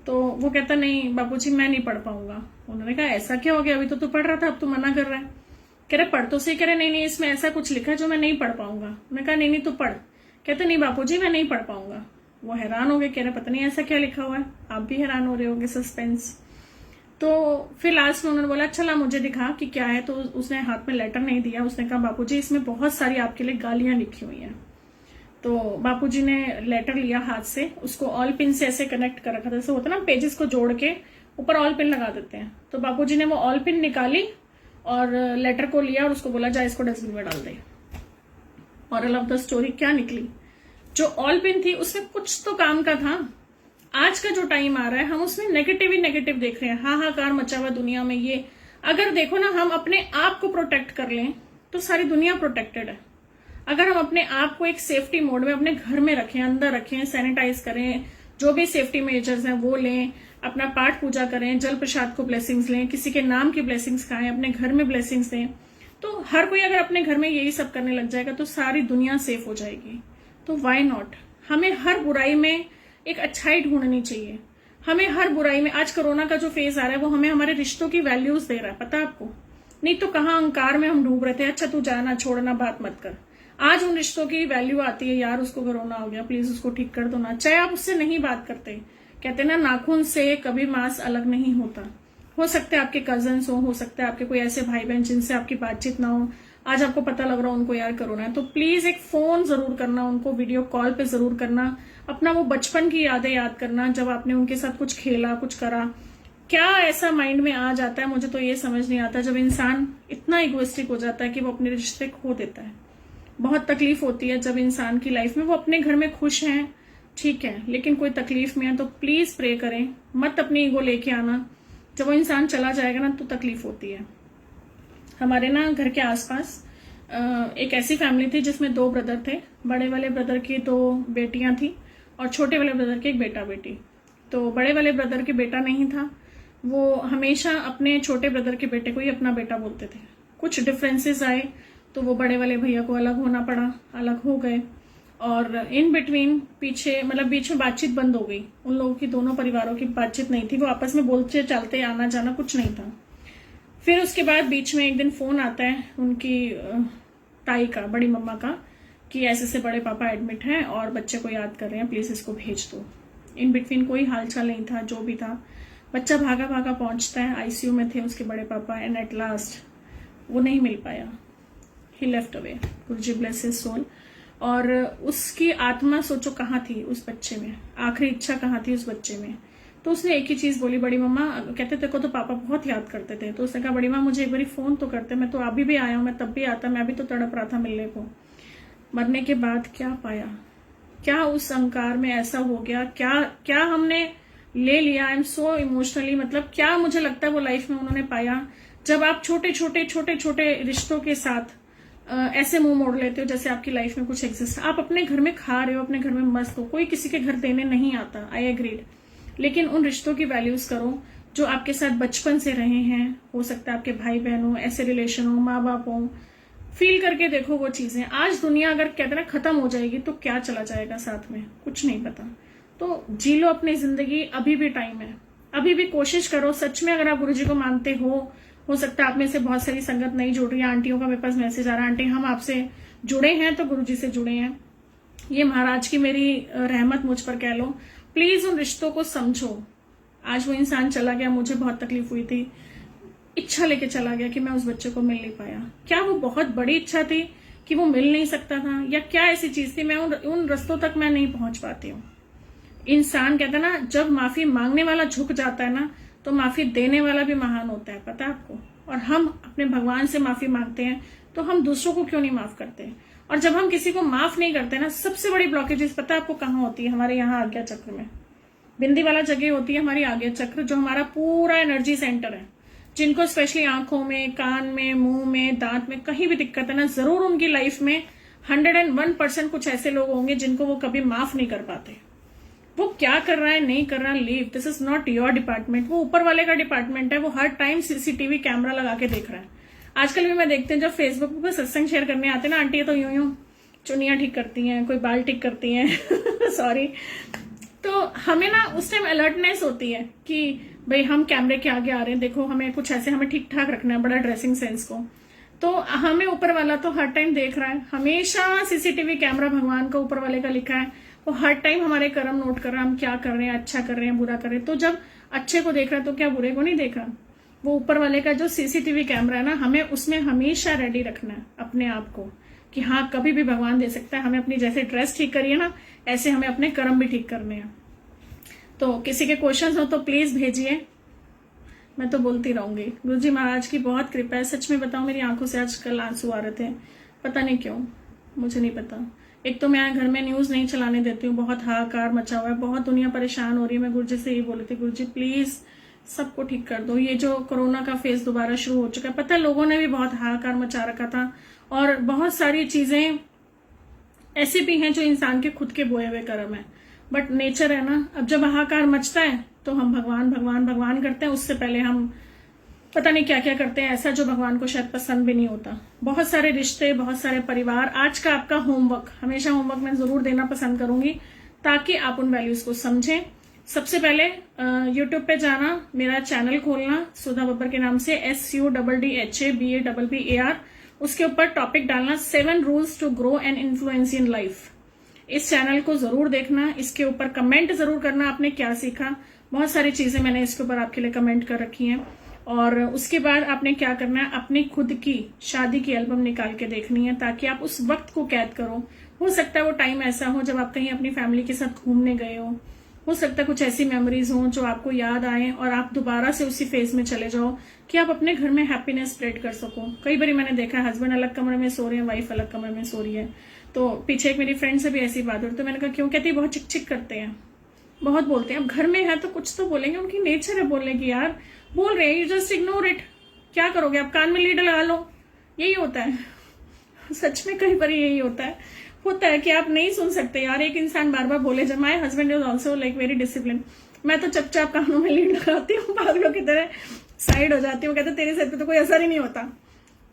तो वो कहता नहीं बापूजी मैं नहीं पढ़ पाऊंगा। उन्होंने कहा ऐसा क्या हो गया, अभी तो तू पढ़ रहा था, अब तू मना कर रहा है। कह रहे पढ़ तो सही। कह रहे नहीं इसमें ऐसा कुछ लिखा है जो मैं नहीं पढ़ पाऊंगा। उन्होंने कहा नहीं तू पढ़। कहते नहीं बापूजी मैं नहीं पढ़ पाऊंगा। वो हैरान हो गए, कह रहे पता नहीं ऐसा क्या लिखा हुआ है। आप भी हैरान हो रहे होंगे, सस्पेंस। तो फिर लास्ट में उन्होंने बोला चला मुझे दिखा कि क्या है। तो उसने हाथ में लेटर नहीं दिया, उसने कहा बापूजी इसमें बहुत सारी आपके लिए गालियां लिखी हुई हैं। तो बापूजी ने लेटर लिया हाथ से, उसको ऑल पिन से ऐसे कनेक्ट कर रखा था, जैसे होता ना पेजेस को जोड़ के ऊपर ऑल पिन लगा देते हैं। तो बापूजी ने वो ऑल पिन निकाली और लेटर को लिया और उसको बोला जा इसको डस्टबिन में डाल दे। और आई लव द स्टोरी, क्या निकली, जो ऑल पिन थी उसमें कुछ तो काम का था। आज का जो टाइम आ रहा है हम उसमें नेगेटिव ही नेगेटिव देख रहे हैं, हाहाकार मचा हुआ दुनिया में। ये अगर देखो ना, हम अपने आप को प्रोटेक्ट कर लें तो सारी दुनिया प्रोटेक्टेड है। अगर हम अपने आप को एक सेफ्टी मोड में अपने घर में रखें, अंदर रखें, सैनिटाइज करें, जो भी सेफ्टी मेजर्स हैं वो लें, अपना पाठ पूजा करें, जल प्रसाद को ब्लेसिंग्स लें, किसी के नाम की ब्लेसिंग्स खाएं, अपने घर में ब्लेसिंग्स दें, तो हर कोई अगर अपने घर में यही सब करने लग जाएगा तो सारी दुनिया सेफ हो जाएगी। तो वाई नॉट। हमें हर बुराई में एक अच्छाई ढूंढनी चाहिए। हमें हर बुराई में, आज कोरोना का जो फेज आ रहा है वो हमें हमारे रिश्तों की वैल्यूज दे रहा है, पता है आपको। नहीं तो कहाँ अहंकार में हम डूब रहे थे, अच्छा तू जाना छोड़ना बात मत कर। आज उन रिश्तों की वैल्यू आती है, यार उसको कोरोना हो गया प्लीज उसको ठीक कर दो ना, चाहे आप उससे नहीं बात करते। कहते ना नाखून से कभी मांस अलग नहीं होता। हो सकता है आपके कजन्स हो सकता है आपके कोई ऐसे भाई बहन जिनसे आपकी बातचीत ना हो, आज आपको पता लग रहा है उनको यार कोरोना है, तो प्लीज एक फोन जरूर करना उनको, वीडियो कॉल पे जरूर करना, अपना वो बचपन की यादें याद करना जब आपने उनके साथ कुछ खेला कुछ करा। क्या ऐसा माइंड में आ जाता है, मुझे तो ये समझ नहीं आता, जब इंसान इतना इगोइस्टिक हो जाता है कि वो अपने रिश्ते खो देता है। बहुत तकलीफ होती है जब इंसान की लाइफ में, वो अपने घर में खुश हैं ठीक है, लेकिन कोई तकलीफ में है तो प्लीज प्रे करें, मत अपनी ईगो लेके आना। जब वो इंसान चला जाएगा ना तो तकलीफ होती है। हमारे ना घर के आसपास एक ऐसी फैमिली थी जिसमें 2 ब्रदर थे। बड़े वाले ब्रदर की 2 बेटियां थी और छोटे वाले ब्रदर के एक बेटा बेटी। तो बड़े वाले ब्रदर के बेटा नहीं था, वो हमेशा अपने छोटे ब्रदर के बेटे को ही अपना बेटा बोलते थे। कुछ डिफरेंसेस आए तो वो बड़े वाले भैया को अलग होना पड़ा, अलग हो गए, और इन बिटवीन बीच में बातचीत बंद हो गई। उन लोगों की, दोनों परिवारों की बातचीत नहीं थी, वो आपस में बोलते चलते आना जाना कुछ नहीं था। फिर उसके बाद बीच में एक दिन फोन आता है उनकी ताई का, बड़ी मम्मा का, कि ऐसे बड़े पापा एडमिट हैं और बच्चे को याद कर रहे हैं, प्लीज इसको भेज दो। इन बिटवीन कोई हालचाल नहीं था, जो भी था। बच्चा भागा भागा पहुंचता है, आईसीयू में थे उसके बड़े पापा, एंड एट लास्ट वो नहीं मिल पाया, ही लेफ्ट अवे, गुरुजी ब्लेस हिज सोल। और उसकी आत्मा सोचो कहाँ थी उस बच्चे में, आखिरी इच्छा कहाँ थी उस बच्चे में। तो उसने एक ही चीज बोली, बड़ी मम्मा, कहते थे को तो पापा बहुत याद करते थे, तो उसने कहा बड़ी माँ मुझे एक बार फोन तो करते, मैं तो अभी भी आया हूं, मैं तब भी आता, मैं भी तो तड़प रहा था मिलने को। मरने के बाद क्या पाया, क्या उस अहंकार में ऐसा हो गया, क्या हमने ले लिया। आई एम सो इमोशनली, मतलब क्या मुझे लगता है वो लाइफ में उन्होंने पाया। जब आप छोटे छोटे रिश्तों के साथ ऐसे मुंह मोड़ लेते हो जैसे आपकी लाइफ में कुछ एग्जिस्ट, आप अपने घर में खा रहे हो, अपने घर में मस्त हो, कोई किसी के घर देने नहीं आता, आई एग्रीड, लेकिन उन रिश्तों की वैल्यूज करो जो आपके साथ बचपन से रहे हैं। हो सकता है आपके भाई बहन हो, ऐसे रिलेशन हो, माँ बाप हो, फील करके देखो वो चीजें। आज दुनिया अगर कहते ना खत्म हो जाएगी तो क्या चला जाएगा साथ में, कुछ नहीं पता। तो जी लो अपनी जिंदगी, अभी भी टाइम है, अभी भी कोशिश करो। सच में अगर आप गुरुजी को मानते हो सकता है आप में से बहुत सारी संगत नहीं जुड़ रही है। आंटियों का मेरे पास मैसेज आ रहा है, आंटी हम आपसे जुड़े हैं तो गुरुजी से जुड़े हैं, ये महाराज की मेरी रहमत मुझ पर कह लो। प्लीज उन रिश्तों को समझो। आज वो इंसान चला गया, मुझे बहुत तकलीफ हुई थी, इच्छा लेके चला गया कि मैं उस बच्चे को मिल नहीं पाया। क्या वो बहुत बड़ी इच्छा थी कि वो मिल नहीं सकता था, या क्या ऐसी चीज थी मैं उन रस्तों तक मैं नहीं पहुंच पाती हूँ। इंसान कहता है ना, जब माफी मांगने वाला झुक जाता है ना, तो माफी देने वाला भी महान होता है, पता है आपको। और हम अपने भगवान से माफी मांगते हैं तो हम दूसरों को क्यों नहीं माफ करते। और जब हम किसी को माफ नहीं करते ना, सबसे बड़ी ब्लॉकेजेस पता है आपको कहाँ होती है, हमारे यहाँ आज्ञा चक्र में। बिंदी वाला जगह होती है हमारी आज्ञा चक्र, जो हमारा पूरा एनर्जी सेंटर है। जिनको स्पेशली आंखों में, कान में, मुंह में, दांत में कहीं भी दिक्कत है ना, जरूर उनकी लाइफ में 101% कुछ ऐसे लोग होंगे जिनको वो कभी माफ नहीं कर पाते। वो क्या कर रहा है नहीं कर रहा, leave, this is not your department, वो ऊपर वाले का डिपार्टमेंट है। वो हर टाइम सीसीटीवी कैमरा लगा के देख रहा है। आजकल भी मैं देखते हैं जब फेसबुक पर सत्संग शेयर करने आते हैं ना, आंटी तो यूं चुनियां ठीक करती हैं, कोई बाल ठीक करती हैं सॉरी। तो हमें ना उस टाइम अलर्टनेस होती है कि भाई हम कैमरे के आगे आ रहे हैं, देखो हमें कुछ ऐसे हमें ठीक ठाक रखना है, बड़ा ड्रेसिंग सेंस को। तो हमें ऊपर वाला तो हर टाइम देख रहा है, हमेशा सीसीटीवी कैमरा भगवान का ऊपर वाले का लिखा है, वो हर टाइम हमारे कर्म नोट कर रहा है, हम क्या कर रहे हैं, अच्छा कर रहे हैं, बुरा कर रहे हैं। तो जब अच्छे को देख रहा है तो क्या बुरे को नहीं देख रहा। वो ऊपर वाले का जो सीसीटीवी कैमरा है ना, हमें उसमें हमेशा रेडी रखना है अपने आप को कि हाँ कभी भी भगवान दे सकता है। हमें अपनी जैसे ड्रेस ठीक करिए ना, ऐसे हमें अपने कर्म भी ठीक करने हैं। तो किसी के क्वेश्चंस हो तो प्लीज भेजिए, मैं तो बोलती रहूंगी। गुरुजी महाराज की बहुत कृपा है। सच में बताऊं, मेरी आंखों से आजकल आंसू आ रहे थे, पता नहीं क्यों, मुझे नहीं पता। एक तो मैं घर में न्यूज नहीं चलाने देती हूँ, बहुत हाहाकार मचा हुआ है, बहुत दुनिया परेशान हो रही है। मैं गुरुजी से यही बोली थी, गुरुजी प्लीज सबको ठीक कर दो। ये जो कोरोना का फेज दोबारा शुरू हो चुका है, पता है लोगों ने भी बहुत हाहाकार मचा रखा था, और बहुत सारी चीजें ऐसी भी हैं जो इंसान के खुद के बोए हुए कर्म है, बट नेचर है ना। अब जब हाहाकार मचता है तो हम भगवान भगवान भगवान करते हैं, उससे पहले हम पता नहीं क्या क्या करते हैं ऐसा जो भगवान को शायद पसंद भी नहीं होता। बहुत सारे रिश्ते, बहुत सारे परिवार। आज का आपका होमवर्क, हमेशा होमवर्क मैं जरूर देना पसंद करूंगी ताकि आप उन वैल्यूज को समझें। सबसे पहले यूट्यूब पे जाना, मेरा चैनल खोलना सुधा बब्बर के नाम से, SUDDHABABBAR, उसके ऊपर टॉपिक डालना 7 rules to grow and influence in life. इस चैनल को जरूर देखना, इसके ऊपर कमेंट जरूर करना आपने क्या सीखा। बहुत सारी चीजें मैंने इसके ऊपर आपके लिए कमेंट कर रखी हैं। और उसके बाद आपने क्या करना है, अपनी खुद की शादी की एल्बम निकाल के देखनी है ताकि आप उस वक्त को कैद करो। हो सकता है वो टाइम ऐसा हो जब आप कहीं अपनी फैमिली के साथ घूमने गए हो सकता है कुछ ऐसी मेमोरीज हो जो आपको याद आए और आप दोबारा से उसी फेज में चले जाओ कि आप अपने घर में हैप्पीनेस स्प्रेड कर सको। कई बार मैंने देखा है हस्बैंड अलग कमरे में सो रहे हैं, वाइफ अलग कमरे में सो रही है। तो पीछे एक मेरी फ्रेंड से भी ऐसी बात हो रही, तो मैंने कहा क्यों, कहती बहुत चिक चिक करते हैं, बहुत बोलते हैं। अब घर में है तो कुछ तो बोलेंगे, उनकी नेचर है बोलने की। यार बोल रहे हैं, यू जस्ट इग्नोर इट, क्या करोगे आप, कान में लीड लगा लो, यही होता है। सच में कई बार यही होता है कि आप नहीं सुन सकते यार, एक इंसान बार बार बोले। जब my husband is also like very discipline, मैं तो चुपचाप कानों में लीड लगाती हूँ, पागलों की तरह साइड हो जाती हूँ, कहते तेरे सर पे तो कोई असर ही नहीं होता।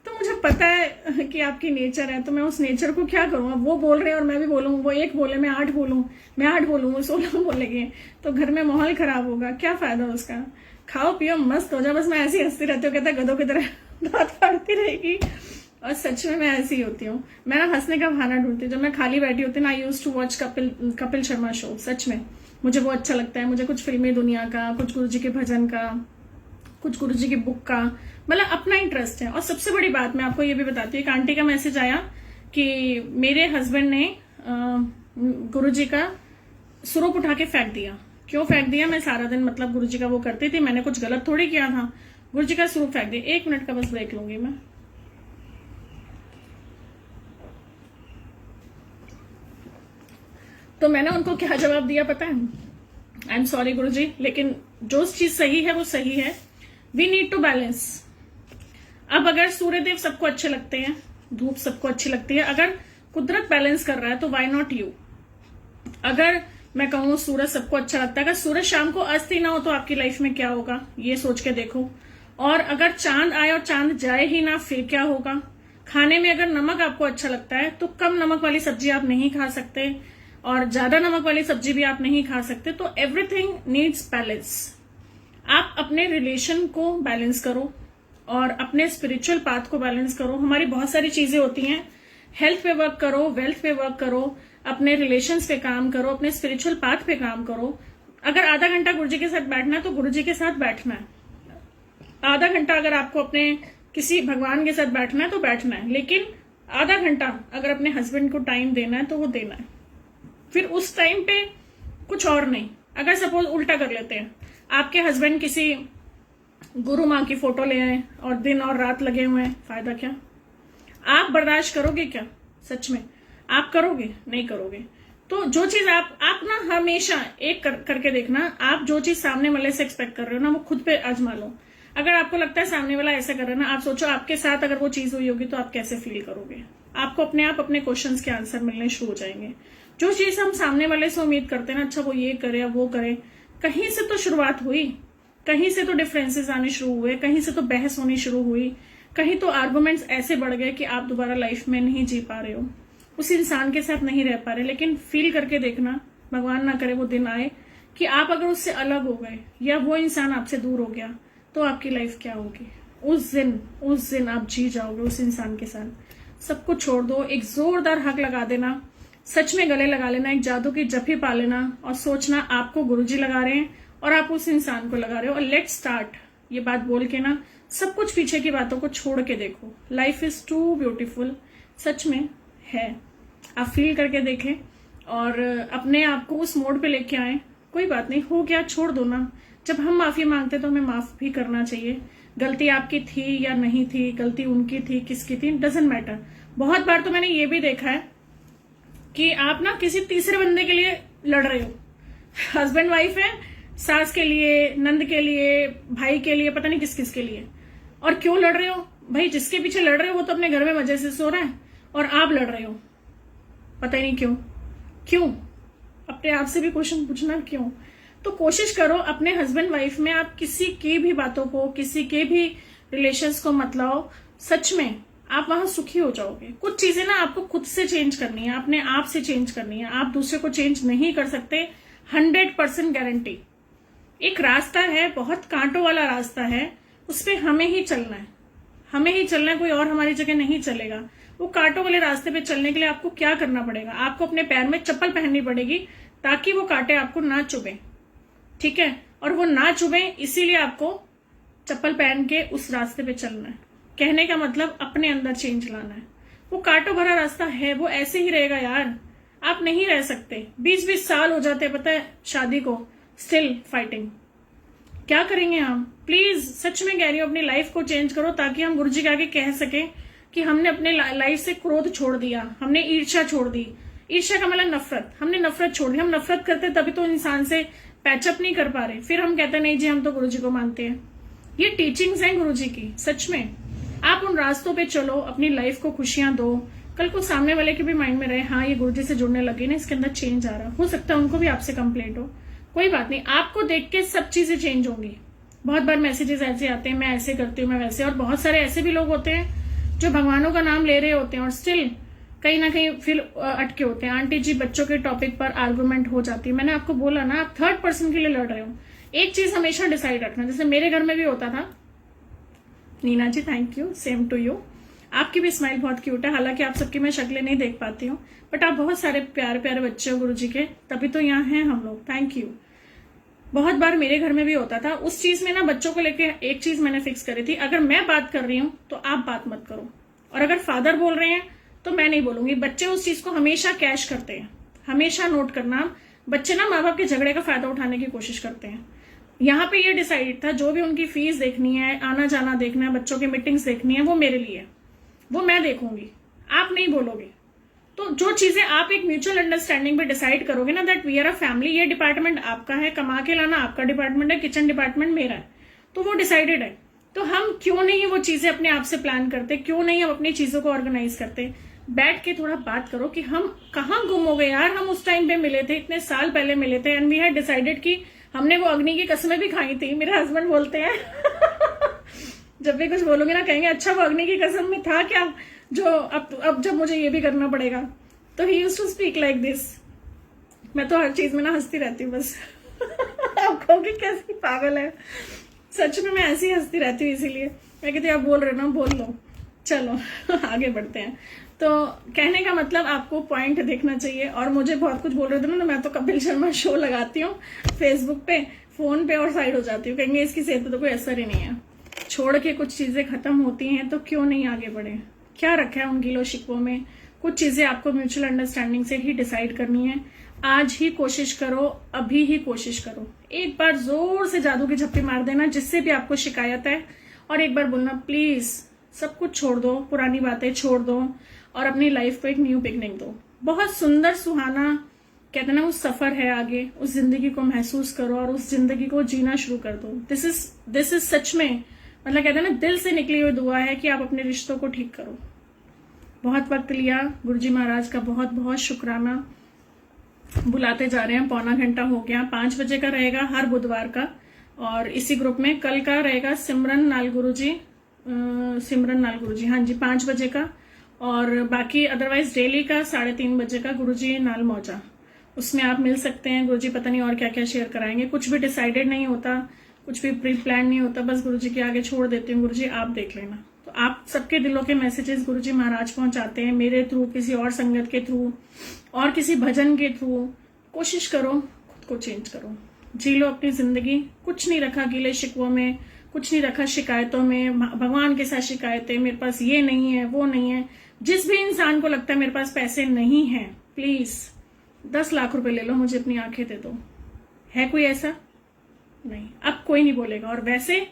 तो मुझे पता है कि आपकी नेचर है, तो मैं उस नेचर को क्या करूँ। अब वो बोल रहे हैं और मैं भी बोलूँ, वो एक बोले मैं 8 बोलूँ, मैं 8 बोलूँ, वो 16 बोलेंगे, तो घर में माहौल खराब होगा, क्या फायदा उसका। खाओ पियो मस्त हो जाओ, बस मैं ऐसी हंसती रहती हूँ। कहता है गधों की तरह दांत फाड़ती रहेगी, और सच में मैं ऐसी ही होती हूँ। मैं ना हंसने का बहाना ढूंढती हूँ। जब मैं खाली बैठी होती हूँ ना, I used to watch Kapil Sharma show. सच में मुझे वो अच्छा लगता है। मुझे कुछ फिल्मी दुनिया का, कुछ गुरुजी के भजन का, कुछ गुरुजी की बुक का, मतलब अपना इंटरेस्ट है। और सबसे बड़ी बात मैं आपको ये भी बताती हूँ, एक आंटी का मैसेज आया कि मेरे हस्बैंड ने गुरुजी का स्वरूप उठा के फेंक दिया। क्यों फेंक दिया? मैं सारा दिन मतलब गुरुजी का वो करती थी, मैंने कुछ गलत थोड़ी किया था। गुरुजी का स्वरूप फेंक दिया। 1 मिनट का बस ब्रेक लूंगी मैं। तो मैंने उनको क्या जवाब दिया पता है? आई एम सॉरी गुरुजी, लेकिन जो चीज सही है वो सही है। We need to balance. अब अगर सूर्यदेव सबको अच्छे लगते हैं, धूप सबको अच्छी लगती है, अगर कुदरत बैलेंस कर रहा है तो वाई नॉट यू। अगर मैं कहूँ सूरज सबको अच्छा लगता है, अगर सूरज शाम को अस्त ही ना हो तो आपकी लाइफ में क्या होगा, ये सोच के देखो। और अगर चांद आए और चांद जाए ही ना, फिर क्या होगा? खाने में अगर नमक आपको अच्छा लगता है तो कम नमक वाली सब्जी आप नहीं खा सकते, और ज्यादा नमक वाली सब्जी भी आप नहीं खा सकते। तो एवरीथिंग नीड्स बैलेंस। आप अपने रिलेशन को बैलेंस करो और अपने स्पिरिचुअल पाथ को बैलेंस करो। हमारी बहुत सारी चीजें होती हैं, हेल्थ पे वर्क करो, वेल्थ पे वर्क करो, अपने रिलेशंस पे काम करो, अपने स्पिरिचुअल पाथ पे काम करो। अगर आधा घंटा गुरुजी के साथ बैठना है तो गुरुजी के साथ बैठना है। आधा घंटा अगर आपको अपने किसी भगवान के साथ बैठना है तो बैठना है, लेकिन आधा घंटा अगर अपने हस्बैंड को टाइम देना है तो वो देना है। फिर उस टाइम पे कुछ और नहीं। अगर सपोज उल्टा कर लेते हैं, आपके हस्बैंड किसी गुरु माँ की फोटो ले आए और दिन और रात लगे हुए हैं, फायदा क्या? आप बर्दाश्त करोगे क्या? सच में आप करोगे? नहीं करोगे। तो जो चीज आप ना हमेशा एक करके देखना, आप जो चीज सामने वाले से एक्सपेक्ट कर रहे हो ना, वो खुद पे आजमा लो। अगर आपको लगता है सामने वाला ऐसा कर रहा है ना, आप सोचो आपके साथ अगर वो चीज हुई होगी तो आप कैसे फील करोगे। आपको अपने आप अपने क्वेश्चंस के आंसर मिलने शुरू हो जाएंगे। जो चीज हम सामने वाले से उम्मीद करते हैं ना, अच्छा वो ये करे या वो करे, कहीं से तो शुरुआत हुई, कहीं से तो डिफरेंसेस आने शुरू हुए, कहीं से तो बहस होनी शुरू हुई, कहीं तो आर्गुमेंट्स ऐसे बढ़ गए कि आप दोबारा लाइफ में नहीं जी पा रहे हो, उस इंसान के साथ नहीं रह पा रहे। लेकिन फील करके देखना, भगवान ना करे वो दिन आए कि आप अगर उससे अलग हो गए या वो इंसान आपसे दूर हो गया, तो आपकी लाइफ क्या होगी? उस दिन आप जी जाओगे उस इंसान के साथ। सब कुछ छोड़ दो, एक जोरदार हक लगा देना, सच में गले लगा लेना, एक जादू की जफी पा लेना और सोचना आपको गुरुजी लगा रहे हैं और आप उस इंसान को लगा रहे हो। और लेट स्टार्ट, ये बात बोल के ना सब कुछ पीछे की बातों को छोड़ के देखो। लाइफ इज टू ब्यूटीफुल, सच में है। आप फील करके देखें और अपने आप को उस मोड पे लेके आए। कोई बात नहीं, हो गया, छोड़ दो ना। जब हम माफी मांगते तो हमें माफ भी करना चाहिए। गलती आपकी थी या नहीं थी, गलती उनकी थी, किसकी थी, डजेंट मैटर। बहुत बार तो मैंने ये भी देखा है कि आप ना किसी तीसरे बंदे के लिए लड़ रहे हो। हस्बैंड वाइफ है, सास के लिए, नंद के लिए, भाई के लिए, पता नहीं किस किस के लिए। और क्यों लड़ रहे हो भाई? जिसके पीछे लड़ रहे हो वो तो अपने घर में मजे से सो रहा है और आप लड़ रहे हो, पता ही नहीं क्यों। अपने आप से भी क्वेश्चन पूछना, क्यों? तो कोशिश करो अपने हस्बैंड वाइफ में आप किसी की भी बातों को, किसी के भी रिलेशंस को मत लाओ। सच में आप वहां सुखी हो जाओगे। कुछ चीजें ना आपको खुद से चेंज करनी है, अपने आप से चेंज करनी है। आप दूसरे को चेंज नहीं कर सकते, 100% गारंटी। एक रास्ता है, बहुत कांटों वाला रास्ता है, उस पर हमें ही चलना है, हमें ही चलना है, कोई और हमारी जगह नहीं चलेगा। वो कांटों वाले रास्ते पे चलने के लिए आपको क्या करना पड़ेगा? आपको अपने पैर में चप्पल पहननी पड़ेगी ताकि वो कांटे आपको ना चुभे, ठीक है? और वो ना चुभे इसीलिए आपको चप्पल पहन के उस रास्ते पे चलना है। कहने का मतलब अपने अंदर चेंज लाना है। वो कांटों भरा रास्ता है, वो ऐसे ही रहेगा यार, आप नहीं रह सकते। 20-20 साल हो जाते हैं पता है शादी को, स्टिल फाइटिंग। क्या करेंगे हम? प्लीज सच में कह रही हूँ, अपनी लाइफ को चेंज करो ताकि हम गुरुजी के आगे कह सके कि हमने अपने लाइफ से क्रोध छोड़ दिया, हमने ईर्ष्या छोड़ दी। ईर्ष्या का मतलब नफरत, हमने नफरत छोड़ दी। हम नफरत करते तभी तो इंसान से पैचअप नहीं कर पा रहे, फिर हम कहते नहीं जी हम तो गुरुजी को मानते हैं। ये टीचिंग्स हैं गुरुजी की। सच में आप उन रास्तों पे चलो, अपनी लाइफ को खुशियां दो। कल को सामने वाले के भी माइंड में रहे, हाँ ये गुरुजी से जुड़ने लगे ना, इसके अंदर चेंज आ रहा। हो सकता है उनको भी आपसे कंप्लेंट हो, कोई बात नहीं, आपको देख के सब चीजें चेंज होंगी। बहुत बार मैसेजेस ऐसे आते हैं, मैं ऐसे करती हूँ, मैं वैसे, और बहुत सारे ऐसे भी लोग होते हैं जो भगवानों का नाम ले रहे होते हैं और स्टिल कहीं ना कहीं फिर अटके होते हैं। आंटी जी बच्चों के टॉपिक पर आर्गुमेंट हो जाती है। मैंने आपको बोला ना, आप 3rd पर्सन के लिए लड़ रहे हो। एक चीज हमेशा डिसाइड रखना, जैसे मेरे घर में भी होता था। Neena ji thank you, same to you. आपकी भी स्माइल बहुत क्यूट है, हालांकि आप सबकी मैं शक्लें नहीं देख पाती हूँ, बट आप बहुत सारे प्यारे प्यारे बच्चे हो गुरुजी के, तभी तो यहाँ हैं हम लोग। Thank you. बहुत बार मेरे घर में भी होता था, उस चीज में ना बच्चों को लेके एक चीज मैंने फिक्स करी थी, अगर मैं बात कर रही हूँ तो आप बात मत करो, और अगर फादर बोल रहे हैं तो मैं नहीं बोलूंगी। बच्चे उस चीज को हमेशा कैश करते हैं, हमेशा नोट करना, बच्चे ना माँ बाप के झगड़े का फायदा उठाने की कोशिश करते हैं। यहाँ पे ये डिसाइड था, जो भी उनकी फीस देखनी है, आना जाना देखना है, बच्चों की मीटिंग्स देखनी है, वो मेरे लिए, वो मैं देखूंगी, आप नहीं बोलोगे। तो जो चीजें आप एक म्यूचुअल अंडरस्टैंडिंग पे डिसाइड करोगे ना, that we are a family, ये डिपार्टमेंट आपका है, कमा के लाना आपका डिपार्टमेंट है, किचन डिपार्टमेंट मेरा है, तो वो डिसाइडेड है। तो हम क्यों नहीं वो चीजें अपने आप से प्लान करते, क्यों नहीं हम अपनी चीजों को ऑर्गेनाइज करते। बैठ के थोड़ा बात करो कि हम कहाँ गुम हो गए यार, हम उस टाइम पे मिले थे, इतने साल पहले मिले थे, एंड वी हैड डिसाइडेड कि हमने वो अग्नि की कसमें भी खाई थी। मेरे हस्बैंड बोलते हैं जब भी कुछ बोलूंगी ना, कहेंगे अच्छा वो अग्नि की कसम में था क्या, जो अब जब मुझे ये भी करना पड़ेगा। तो he used to speak like this. मैं तो हर चीज में ना हंसती रहती हूँ बस आप कहोगे कैसी पागल है, सच में मैं ऐसी हंसती रहती हूँ, इसीलिए मैं कहती हूँ आप बोल रहे हो ना, बोल लो। चलो आगे बढ़ते हैं। तो कहने का मतलब आपको पॉइंट देखना चाहिए, और मुझे बहुत कुछ बोल रहे थे ना, मैं तो कपिल शर्मा शो लगाती हूँ फेसबुक पे, फोन पे, और साइड हो जाती हूँ। कहेंगे इसकी सेहत पे तो कोई असर ही नहीं है, छोड़ के कुछ चीजें खत्म होती हैं तो क्यों नहीं आगे बढ़े, क्या रखा है उन गिलो शिकवों में। कुछ चीजें आपको म्यूचुअल अंडरस्टैंडिंग से ही डिसाइड करनी है। आज ही कोशिश करो, अभी ही कोशिश करो, एक बार जोर से जादू की झप्पी मार देना जिससे भी आपको शिकायत है, और एक बार बोलना प्लीज सब कुछ छोड़ दो, पुरानी बातें छोड़ दो, और अपनी लाइफ को एक न्यू बिगनिंग दो। बहुत सुंदर सुहाना कहते हैं ना, उस सफर है आगे, उस जिंदगी को महसूस करो और उस जिंदगी को जीना शुरू कर दो। दिस इज सच में, मतलब कहते हैं ना, दिल से निकली हुई दुआ है कि आप अपने रिश्तों को ठीक करो। बहुत वक्त लिया, गुरुजी महाराज का बहुत बहुत शुक्राना। बुलाते जा रहे हैं, पौना घंटा हो गया। 5 बजे का रहेगा हर बुधवार का, और इसी ग्रुप में कल का रहेगा सिमरन नाल गुरुजी, हाँ जी 5 बजे का, और बाकी अदरवाइज डेली का 3:30 बजे का गुरुजी नाल मौजा। उसमें आप मिल सकते हैं। गुरुजी पता नहीं और क्या क्या शेयर कराएंगे, कुछ भी डिसाइडेड नहीं होता, कुछ भी प्री प्लान नहीं होता, बस गुरुजी के आगे छोड़ देती हूँ, गुरुजी आप देख लेना। तो आप सबके दिलों के मैसेजेस गुरुजी महाराज पहुंचाते हैं, मेरे थ्रू, किसी और संगत के थ्रू, और किसी भजन के थ्रू। कोशिश करो खुद को चेंज करो, जी लो अपनी जिंदगी। कुछ नहीं रखा गिले शिकवों में, कुछ नहीं रखा शिकायतों में, भगवान के साथ शिकायतें, मेरे पास ये नहीं है वो नहीं है। जिस भी इंसान को लगता है मेरे पास पैसे नहीं है, प्लीज 10 लाख रुपए ले लो, मुझे अपनी आंखें दे दो। है कोई ऐसा? नहीं, अब कोई नहीं बोलेगा। और वैसे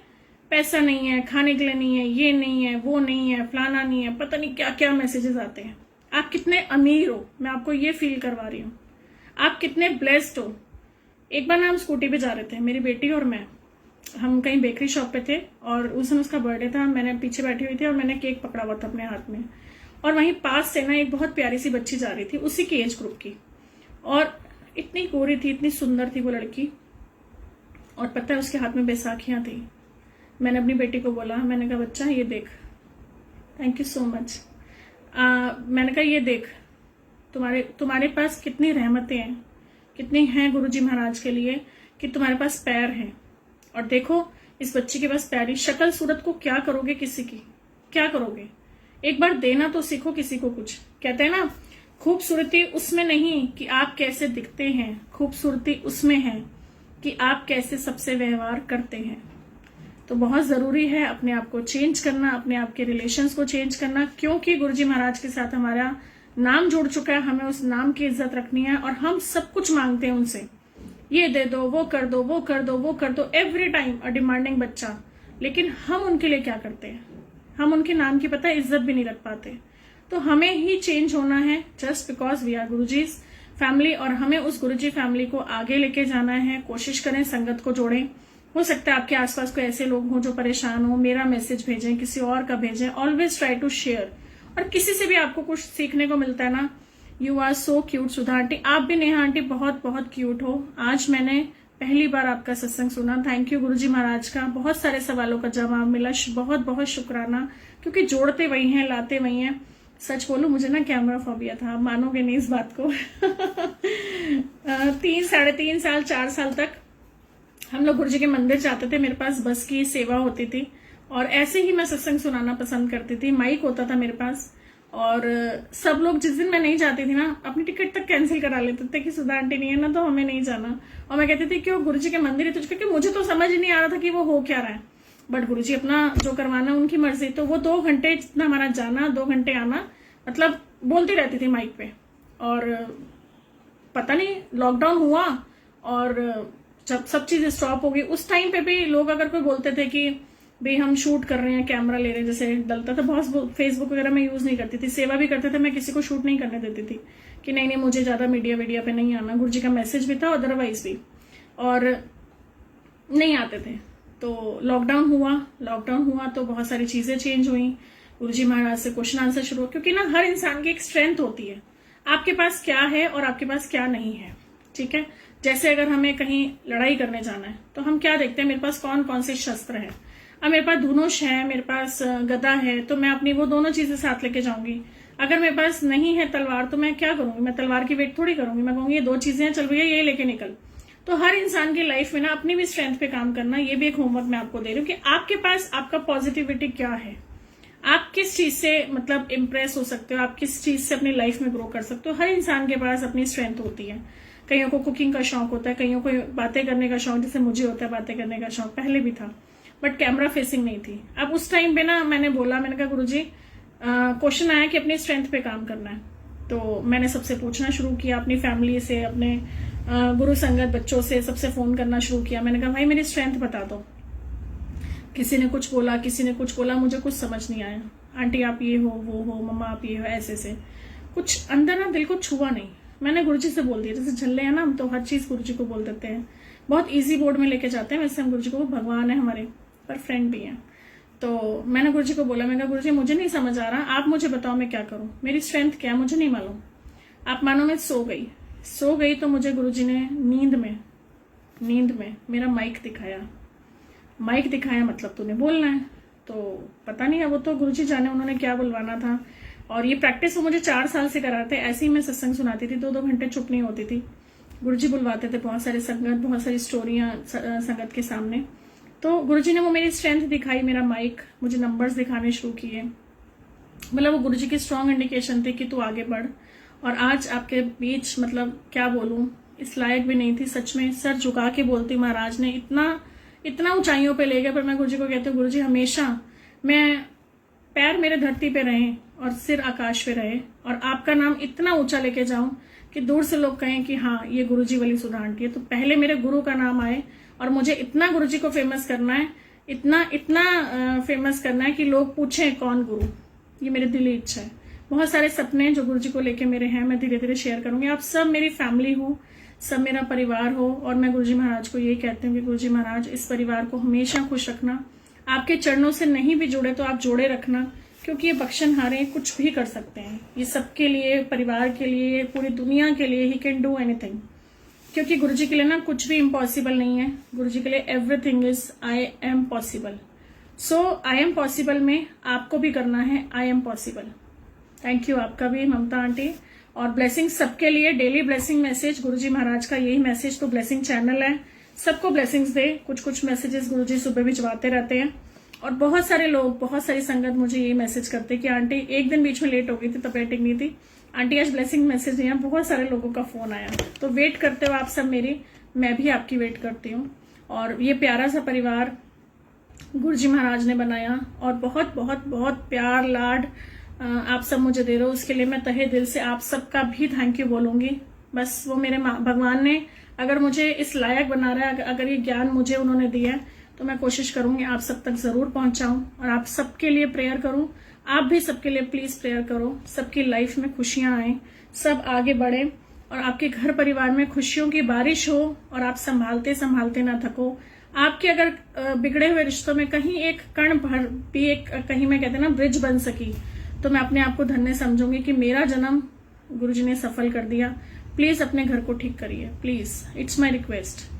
पैसा नहीं है, खाने के लिए नहीं है, ये नहीं है, वो नहीं है, फलाना नहीं है, पता नहीं क्या क्या मैसेजेस आते हैं। आप कितने अमीर हो, मैं आपको ये फील करवा रही हूँ। आप कितने ब्लेस्ड हो। एक बार ना हम स्कूटी पे जा रहे थे, मेरी बेटी और मैं, हम कहीं बेकरी शॉप पे थे, और उस दिन उसका बर्थडे था। मैंने पीछे बैठी हुई थी और मैंने केक पकड़ा हुआ था अपने हाथ में, और वहीं पास से ना एक बहुत प्यारी सी बच्ची जा रही थी, उसी की एज ग्रुप की, और इतनी गोरी थी, इतनी सुंदर थी वो लड़की, और पता है उसके हाथ में बैसाखियां थी। मैंने अपनी बेटी को बोला, मैंने कहा बच्चा ये देख, थैंक यू सो मच, मैंने कहा ये देख, तुम्हारे पास कितनी रहमतें हैं, कितनी हैं गुरुजी महाराज के लिए, कि तुम्हारे पास पैर हैं। और देखो इस बच्ची के पास प्यारी शक्ल सूरत को क्या करोगे, किसी की क्या करोगे। एक बार देना तो सीखो किसी को कुछ। कहते हैं ना, खूबसूरती उसमें नहीं कि आप कैसे दिखते हैं, खूबसूरती उसमें है कि आप कैसे सबसे व्यवहार करते हैं। तो बहुत जरूरी है अपने आप को चेंज करना, अपने आप के रिलेशंस को चेंज करना, क्योंकि गुरुजी महाराज के साथ हमारा नाम जुड़ चुका है। हमें उस नाम की इज्जत रखनी है, और हम सब कुछ मांगते हैं उनसे, ये दे दो, वो कर दो, वो कर दो, वो कर दो, एवरी टाइम अ डिमांडिंग बच्चा। लेकिन हम उनके लिए क्या करते हैं? हम उनके नाम की पता इज्जत भी नहीं रख पाते। तो हमें ही चेंज होना है, just because we are Guruji's family, और हमें उस गुरुजी फैमिली को आगे लेके जाना है। कोशिश करें, संगत को जोड़ें। हो सकता है आपके आसपास कोई ऐसे लोग हों जो परेशान हो, मेरा मैसेज भेजें, किसी और का भेजें। Always try to share. और किसी से भी आपको कुछ सीखने को मिलता है ना, you are so cute Sudha aunty, आप भी नेहा आंटी बहुत बहुत क्यूट हो। आज मैंने पहली बार आपका सत्संग सुना, थैंक यू गुरुजी महाराज का। बहुत सारे सवालों का जवाब मिला, बहुत बहुत शुक्राना, क्योंकि जोड़ते वही हैं, लाते वही हैं। सच बोलूं, मुझे ना कैमरा फोबिया था, आप मानोगे नहीं इस बात को 3, 3.5 साल 4 साल तक हम लोग गुरुजी के मंदिर जाते थे, मेरे पास बस की सेवा होती थी और ऐसे ही मैं सत्संग सुनाना पसंद करती थी। माइक होता था मेरे पास और सब लोग, जिस दिन मैं नहीं जाती थी ना, अपनी टिकट तक कैंसिल करा लेते थे कि सुधा आंटी नहीं है ना तो हमें नहीं जाना। और मैं कहती थी क्यों, गुरुजी के मंदिर है, क्योंकि मुझे तो समझ ही नहीं आ रहा था कि वो हो क्या रहा है। बट गुरुजी अपना जो करवाना उनकी मर्जी। तो वो 2 घंटे जितना हमारा जाना, 2 घंटे आना, मतलब बोलती रहती थी माइक पे। और पता नहीं लॉकडाउन हुआ और जब सब चीजें स्टॉप हो गई, उस टाइम पे भी लोग अगर कोई बोलते थे कि भाई हम शूट कर रहे हैं, कैमरा ले रहे हैं, जैसे डलता था बहुत, फेसबुक वगैरह मैं यूज नहीं करती थी, सेवा भी करते थे, मैं किसी को शूट नहीं करने देती थी कि नहीं मुझे ज्यादा मीडिया वीडिया पे नहीं आना। गुरुजी का मैसेज भी था अदरवाइज भी, और नहीं आते थे। तो लॉकडाउन हुआ तो बहुत सारी चीजें चेंज हुई। गुरुजी महाराज से क्वेश्चन आंसर शुरू, क्योंकि ना हर इंसान की एक स्ट्रेंथ होती है, आपके पास क्या है और आपके पास क्या नहीं है। ठीक है, जैसे अगर हमें कहीं लड़ाई करने जाना है तो हम क्या देखते हैं, मेरे पास कौन कौन से शस्त्र है। अब मेरे पास धनुष है, मेरे पास गदा है, तो मैं अपनी वो दोनों चीजें साथ लेके जाऊंगी। अगर मेरे पास नहीं है तलवार तो मैं क्या करूंगी, मैं तलवार की वेट थोड़ी करूंगी, मैं कहूंगी ये 2 चीजें हैं, चल भैया ये लेके निकल। तो हर इंसान की लाइफ में ना अपनी भी स्ट्रेंथ पे काम करना, ये भी एक होमवर्क मैं आपको दे रही हूँ कि आपके पास आपका पॉजिटिविटी क्या है, आप किस चीज से मतलब इम्प्रेस हो सकते हो, आप किस चीज से अपनी लाइफ में ग्रो कर सकते हो। हर इंसान के पास अपनी स्ट्रेंथ होती है। कईयों को कुकिंग का शौक होता है, कईयों को बातें करने का शौक, जैसे मुझे होता है बातें करने का शौक, पहले भी था, बट कैमरा फेसिंग नहीं थी। अब उस टाइम पे ना मैंने कहा गुरुजी क्वेश्चन आया कि अपनी स्ट्रेंथ पे काम करना है। तो मैंने सबसे पूछना शुरू किया, अपनी फैमिली से, अपने गुरु संगत बच्चों से, सबसे फोन करना शुरू किया। मैंने कहा भाई मेरी स्ट्रेंथ बता दो। किसी ने कुछ बोला, किसी ने कुछ बोला, मुझे कुछ समझ नहीं आया। आंटी आप ये हो, वो हो, मम्मा आप ये हो, ऐसे से कुछ अंदर ना दिल को छुआ नहीं। मैंने गुरुजी से बोल दिया, जैसे झल्ले हैं ना हम, तो हर चीज गुरुजी को बोल देते हैं, बहुत इजी बोर्ड में लेके जाते हैं। वैसे हम गुरुजी को, भगवान है हमारे, पर फ्रेंड भी हैं। तो मैंने गुरुजी को बोला, मैंने कहा गुरुजी मुझे नहीं समझ आ रहा, आप मुझे बताओ मैं क्या करूं, मेरी स्ट्रेंथ क्या है, मुझे नहीं मालूम। आप मानो मैं सो गई तो मुझे गुरुजी ने नींद में मेरा माइक दिखाया, मतलब तूने बोलना है। तो पता नहीं है, वो तो गुरुजी जाने उन्होंने क्या बुलवाना था। और ये प्रैक्टिस वो मुझे 4 साल से कराते। ऐसे ही मैं सत्संग सुनाती थी, 2-2 घंटे चुप नहीं होती थी। गुरुजी बुलवाते थे, बहुत सारे संगत, बहुत सारी स्टोरियां संगत के सामने। तो गुरुजी ने वो मेरी स्ट्रेंथ दिखाई, मेरा माइक, मुझे नंबर्स दिखाने शुरू किए। मतलब वो गुरुजी की स्ट्रॉन्ग इंडिकेशन थी कि तू आगे बढ़। और आज आपके बीच मतलब क्या बोलूं, इस लायक भी नहीं थी सच में, सर झुका के बोलती। महाराज ने इतना ऊंचाइयों पे ले गए, पर मैं गुरुजी को कहती हूँ गुरुजी हमेशा मैं, पैर मेरे धरती पे रहे और सिर आकाश पे रहे, और आपका नाम इतना ऊंचा लेके जाऊं कि दूर से लोग कहें कि हाँ ये गुरुजी वाली सुधा आंटी है। तो पहले मेरे गुरु का नाम आए, और मुझे इतना गुरुजी को फेमस करना है, इतना फेमस करना है कि लोग पूछें कौन गुरु। ये मेरी दिली इच्छा है। बहुत सारे सपने जो गुरुजी को लेके मेरे हैं, मैं धीरे धीरे शेयर करूंगी। आप सब मेरी फैमिली हो, सब मेरा परिवार हो, और मैं गुरुजी महाराज को यही कहती हूँ कि गुरुजी महाराज इस परिवार को हमेशा खुश रखना। आपके चरणों से नहीं भी जुड़े तो आप जोड़े रखना, क्योंकि ये बख्शनहारे कुछ भी कर सकते हैं। ये सबके लिए, परिवार के लिए, पूरी दुनिया के लिए, ही कैन डू एनीथिंग। क्योंकि गुरुजी के लिए ना कुछ भी इम्पॉसिबल नहीं है। गुरुजी के लिए everything is I am possible. So I am possible में आपको भी करना है I M possible. Thank you आपका भी ममता आंटी। और ब्लेसिंग सबके लिए, डेली ब्लेसिंग मैसेज, गुरुजी महाराज का यही मैसेज तो ब्लेसिंग चैनल है, सबको ब्लेसिंग्स दे। कुछ मैसेजेस गुरुजी सुबह भिजवाते रहते हैं। और बहुत सारे लोग, बहुत सारी संगत मुझे ये मैसेज करते कि आंटी एक दिन बीच में लेट हो गई थी, तब रेटिंग नहीं थी, आंटी आज ब्लेसिंग मैसेज दिया। बहुत सारे लोगों का फोन आया। तो वेट करते हो आप सब मेरी, मैं भी आपकी वेट करती हूँ। और ये प्यारा सा परिवार गुरुजी महाराज ने बनाया, और बहुत बहुत बहुत प्यार लाड आप सब मुझे दे रहे हो, उसके लिए मैं तहे दिल से आप सबका भी थैंक यू बोलूंगी। बस वो मेरे भगवान ने अगर मुझे इस लायक बना रहा है, अगर ये ज्ञान मुझे उन्होंने दिया है, तो मैं कोशिश करूंगी आप सब तक जरूर पहुंचाऊं, और आप सबके लिए प्रेयर करूं। आप भी सबके लिए प्लीज प्रेयर करो, सबकी लाइफ में खुशियां आए, सब आगे बढ़े, और आपके घर परिवार में खुशियों की बारिश हो, और आप संभालते संभालते ना थको। आपके अगर बिगड़े हुए रिश्तों में कहीं एक कण भर भी, एक कहीं मैं कहते ना ब्रिज बन सकी, तो मैं अपने आप को धन्य समझूंगी कि मेरा जन्म गुरुजी ने सफल कर दिया। प्लीज अपने घर को ठीक करिए, प्लीज, इट्स माय रिक्वेस्ट।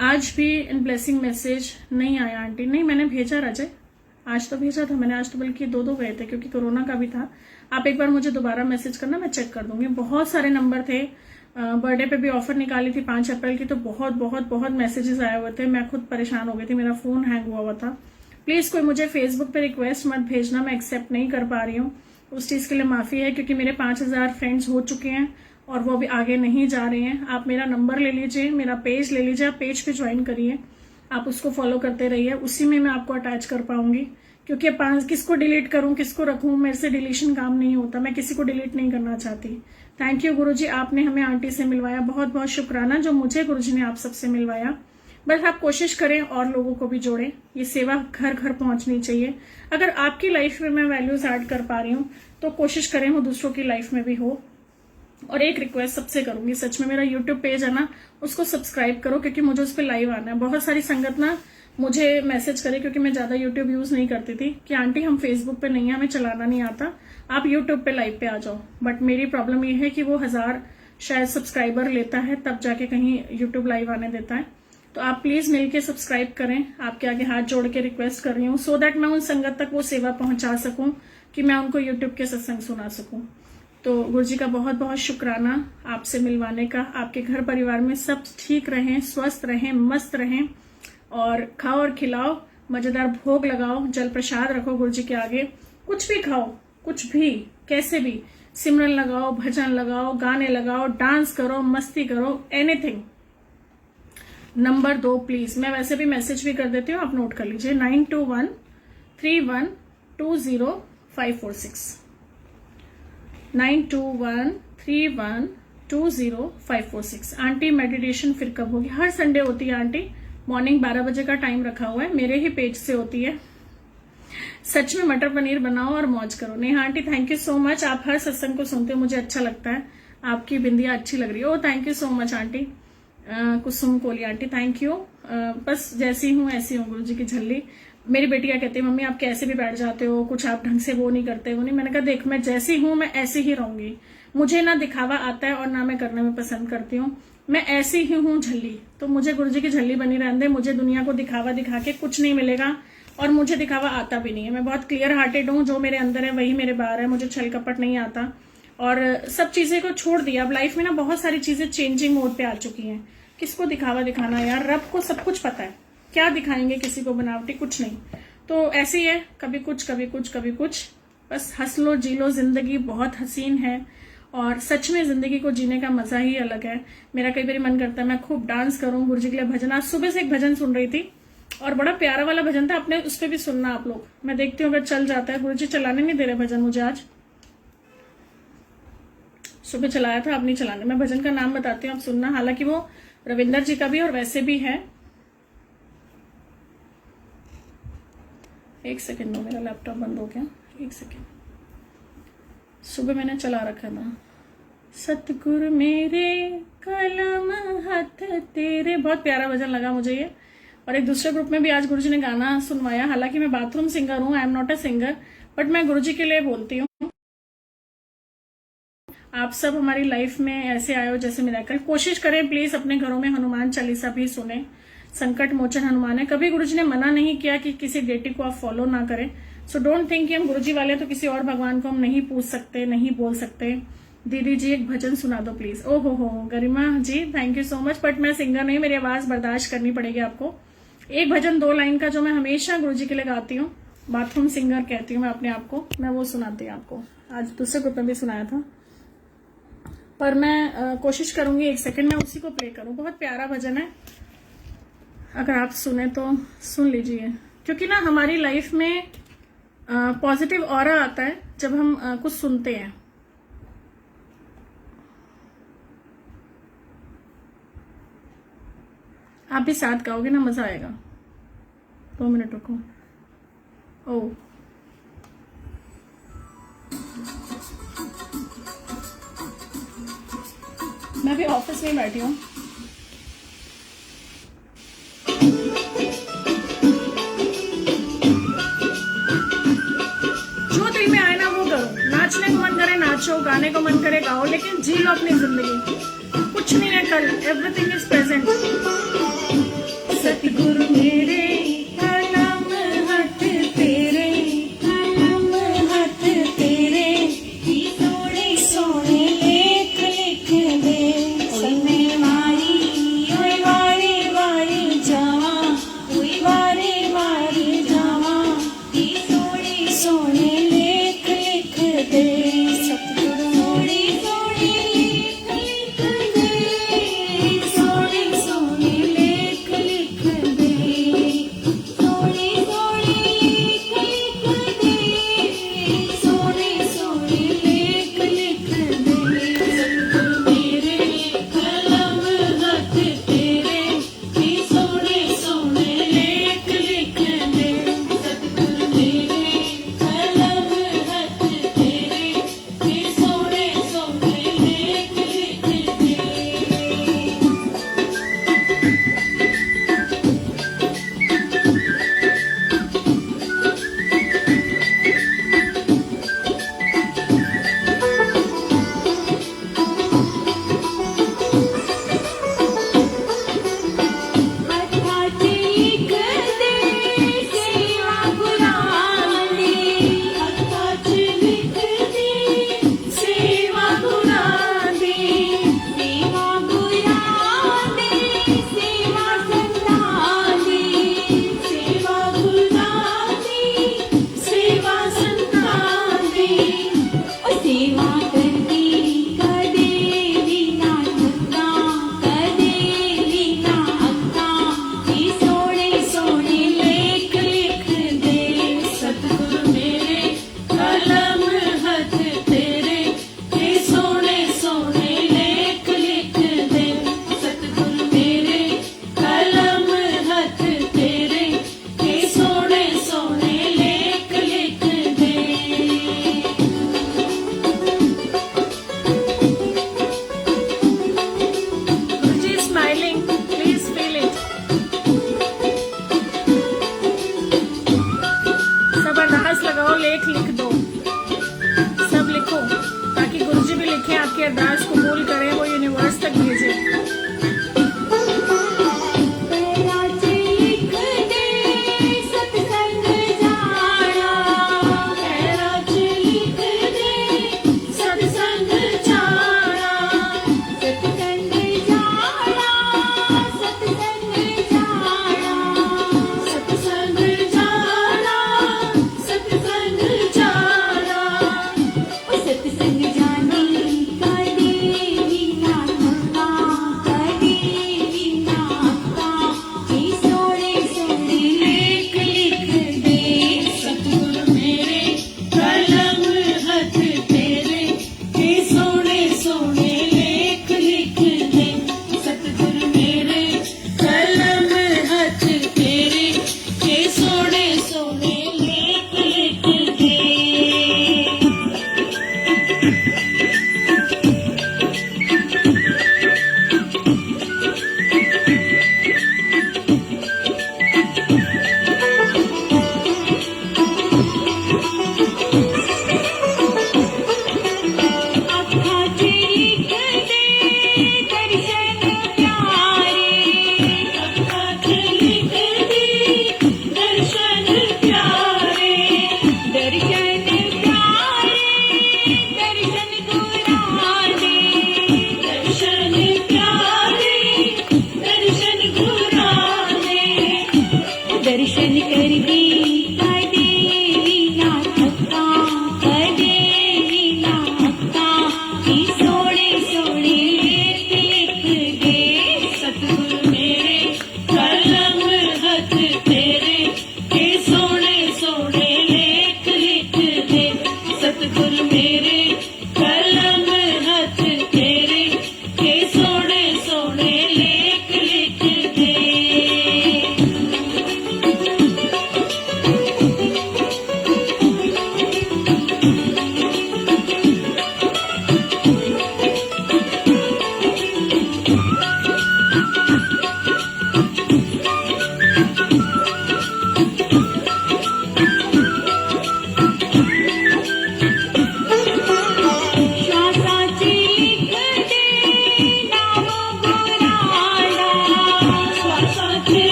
आज भी इन ब्लेसिंग मैसेज नहीं आया आंटी। नहीं, मैंने भेजा राजय, आज तो भेजा था मैंने, आज तो बल्कि 2 गए थे क्योंकि कोरोना का भी था। आप एक बार मुझे दोबारा मैसेज करना, मैं चेक कर दूंगी। बहुत सारे नंबर थे, बर्थडे पे भी ऑफर निकाली थी 5 अप्रैल की, तो बहुत बहुत बहुत मैसेजेस आए हुए थे, मैं खुद परेशान हो गई थी, मेरा फोन हैंग हुआ था। प्लीज कोई मुझे फेसबुक पे रिक्वेस्ट मत भेजना, मैं एक्सेप्ट नहीं कर पा रही हूँ, उस चीज के लिए माफी है, क्योंकि मेरे 5000 फ्रेंड्स हो चुके हैं और वो अभी आगे नहीं जा रहे हैं। आप मेरा नंबर ले लीजिए, मेरा पेज ले लीजिए, आप पेज पे ज्वाइन करिए, आप उसको फॉलो करते रहिए, उसी में मैं आपको अटैच कर पाऊंगी, क्योंकि किसको डिलीट करूं किसको रखूं, मेरे से डिलीशन काम नहीं होता, मैं किसी को डिलीट नहीं करना चाहती। थैंक यू गुरुजी, आपने हमें आंटी से मिलवाया, बहुत बहुत शुक्राना जो मुझे गुरुजी ने आप सबसे मिलवाया। बस आप कोशिश करें और लोगों को भी जोड़ें, ये सेवा घर घर पहुंचनी चाहिए। अगर आपकी लाइफ में मैं वैल्यूज ऐड कर पा रही हूँ तो कोशिश करें वो दूसरों की लाइफ में भी हो। और एक रिक्वेस्ट सबसे करूंगी, सच में मेरा यूट्यूब पेज है ना, उसको सब्सक्राइब करो, क्योंकि मुझे उस पर लाइव आना है। बहुत सारी संगत ना मुझे मैसेज करे, क्योंकि मैं ज्यादा यूट्यूब यूज नहीं करती थी, कि आंटी हम फेसबुक पे नहीं है, हमें चलाना नहीं आता, आप यूट्यूब पे लाइव पे आ जाओ। बट मेरी प्रॉब्लम ये है कि वो 1000 शायद सब्सक्राइबर लेता है, तब जाके कहीं यूट्यूब लाइव आने देता है। तो आप प्लीज मिलके सब्सक्राइब करें, आपके आगे हाथ जोड़ के रिक्वेस्ट कर रही हूँ, सो दैट मैं उन संगत तक वो सेवा पहुंचा सकूं कि मैं उनको यूट्यूब के सत्संग सुना सकूं। तो गुरुजी का बहुत बहुत शुक्राना आपसे मिलवाने का। आपके घर परिवार में सब ठीक रहें, स्वस्थ रहें, मस्त रहें, और खाओ और खिलाओ, मजेदार भोग लगाओ, जल प्रसाद रखो गुरुजी के आगे, कुछ भी खाओ, कुछ भी, कैसे भी, सिमरन लगाओ, भजन लगाओ, गाने लगाओ, डांस करो, मस्ती करो, एनीथिंग। नंबर 2 प्लीज, मैं वैसे भी मैसेज भी कर देती हूँ, आप नोट कर लीजिए, 9213120546 9213120546। आंटी मेडिटेशन फिर कब होगी? हर संडे होती है आंटी, मॉर्निंग 12 बजे का टाइम रखा हुआ है, मेरे ही पेज से होती है। सच में मटर पनीर बनाओ और मौज करो। Neha aunty thank you so much, आप हर सत्संग को सुनते हो, मुझे अच्छा लगता है, आपकी बिंदिया अच्छी लग रही है। Oh thank you so much aunty. Kusum Koli aunty thank you. बस जैसी हूँ ऐसी हूँ, गुरुजी की झल्ली। मेरी बेटी क्या कहती है, मम्मी आप कैसे भी बैठ जाते हो, कुछ आप ढंग से वो नहीं करते वो नहीं। मैंने कहा देख, मैं जैसी हूँ मैं ऐसी ही रहूंगी, मुझे ना दिखावा आता है और ना मैं करने में पसंद करती हूँ, मैं ऐसी ही हूँ झल्ली। तो मुझे गुरुजी की झल्ली बनी रहने दे, मुझे दुनिया को दिखावा दिखा के कुछ नहीं मिलेगा, और मुझे दिखावा आता भी नहीं है। मैं बहुत क्लियर हार्टेड हूँ, जो मेरे अंदर है वही मेरे बाहर है, मुझे छल कपट नहीं आता, और सब चीजें को छोड़ दिया। अब लाइफ में ना बहुत सारी चीजें चेंजिंग मोड पे आ चुकी हैं, किसको दिखावा दिखाना यार, रब को सब कुछ पता है, क्या दिखाएंगे किसी को बनावटी, कुछ नहीं। तो ऐसे ही है, कभी कुछ कभी कुछ कभी कुछ, बस हंस लो जी लो, जिंदगी बहुत हसीन है, और सच में जिंदगी को जीने का मजा ही अलग है। मेरा कई बार मन करता है मैं खूब डांस करूं, गुरुजी के लिए भजन। आज सुबह से एक भजन सुन रही थी और बड़ा प्यारा वाला भजन था, अपने उस पर भी सुनना आप लोग, मैं देखती हूँ अगर चल जाता है। गुरुजी चलाने नहीं दे रहे भजन मुझे आज, सुबह चलाया था, अब नहीं चलाने। मैं भजन का नाम बताती हूँ, आप सुनना, हालांकि वो रविंदर जी का भी और वैसे भी है। एक सेकेंड, मेरा लैपटॉप बंद हो गया, एक सेकेंड। सुबह मैंने चला रखा था, सतगुरु मेरे कलम हाथ तेरे, बहुत प्यारा भजन लगा मुझे ये। और एक दूसरे ग्रुप में भी आज गुरुजी ने गाना सुनवाया, हालांकि मैं बाथरूम सिंगर हूँ, I am not a singer, but मैं गुरुजी के लिए बोलती हूँ। आप सब हमारी लाइफ में ऐसे आए हो जैसे मिराकल। कोशिश करें प्लीज अपने घरों में हनुमान चालीसा भी सुने, संकट मोचन हनुमान है। कभी गुरुजी ने मना नहीं किया कि किसी डेटी को आप फॉलो ना करें, सो डोंट थिंक कि हम गुरुजी वाले तो किसी और भगवान को हम नहीं पूछ सकते, नहीं बोल सकते। दीदी जी एक भजन सुना दो प्लीज। ओ हो Garima ji thank you so much, but मैं सिंगर नहीं, मेरी आवाज बर्दाश्त करनी पड़ेगी आपको। एक भजन 2 लाइन का जो मैं हमेशा गुरुजी के लिए गाती हूँ, बाथरूम सिंगर कहती हूँ मैं अपने आप को, मैं वो सुनाती हूँ आपको। आज दूसरे ग्रुप में भी सुनाया था, पर मैं कोशिश करूंगी 1 सेकंड में उसी को प्ले करूं। बहुत प्यारा भजन है, अगर आप सुने तो सुन लीजिए, क्योंकि ना हमारी लाइफ में पॉजिटिव ऑरा आता है जब हम कुछ सुनते हैं। आप भी साथ गाओगे ना, मजा आएगा। 2 मिनट रुको। ओ मैं भी ऑफिस में बैठी हूँ। जो दिल में आए ना वो करो, नाचने को मन करे नाचो, गाने को मन करे गाओ, लेकिन जी लो अपनी जिंदगी। कुछ नहीं है कल, एवरीथिंग इज प्रेजेंट। सतगुरु मेरे कलम हाथ तेरे, कलम हाथ तेरे, सोने सोने लेख लिख दे। लेख लिख दो, सब लिखो ताकि गुरुजी भी लिखे, आपकी अरदास कबूल करें, वो यूनिवर्स तक भेजे।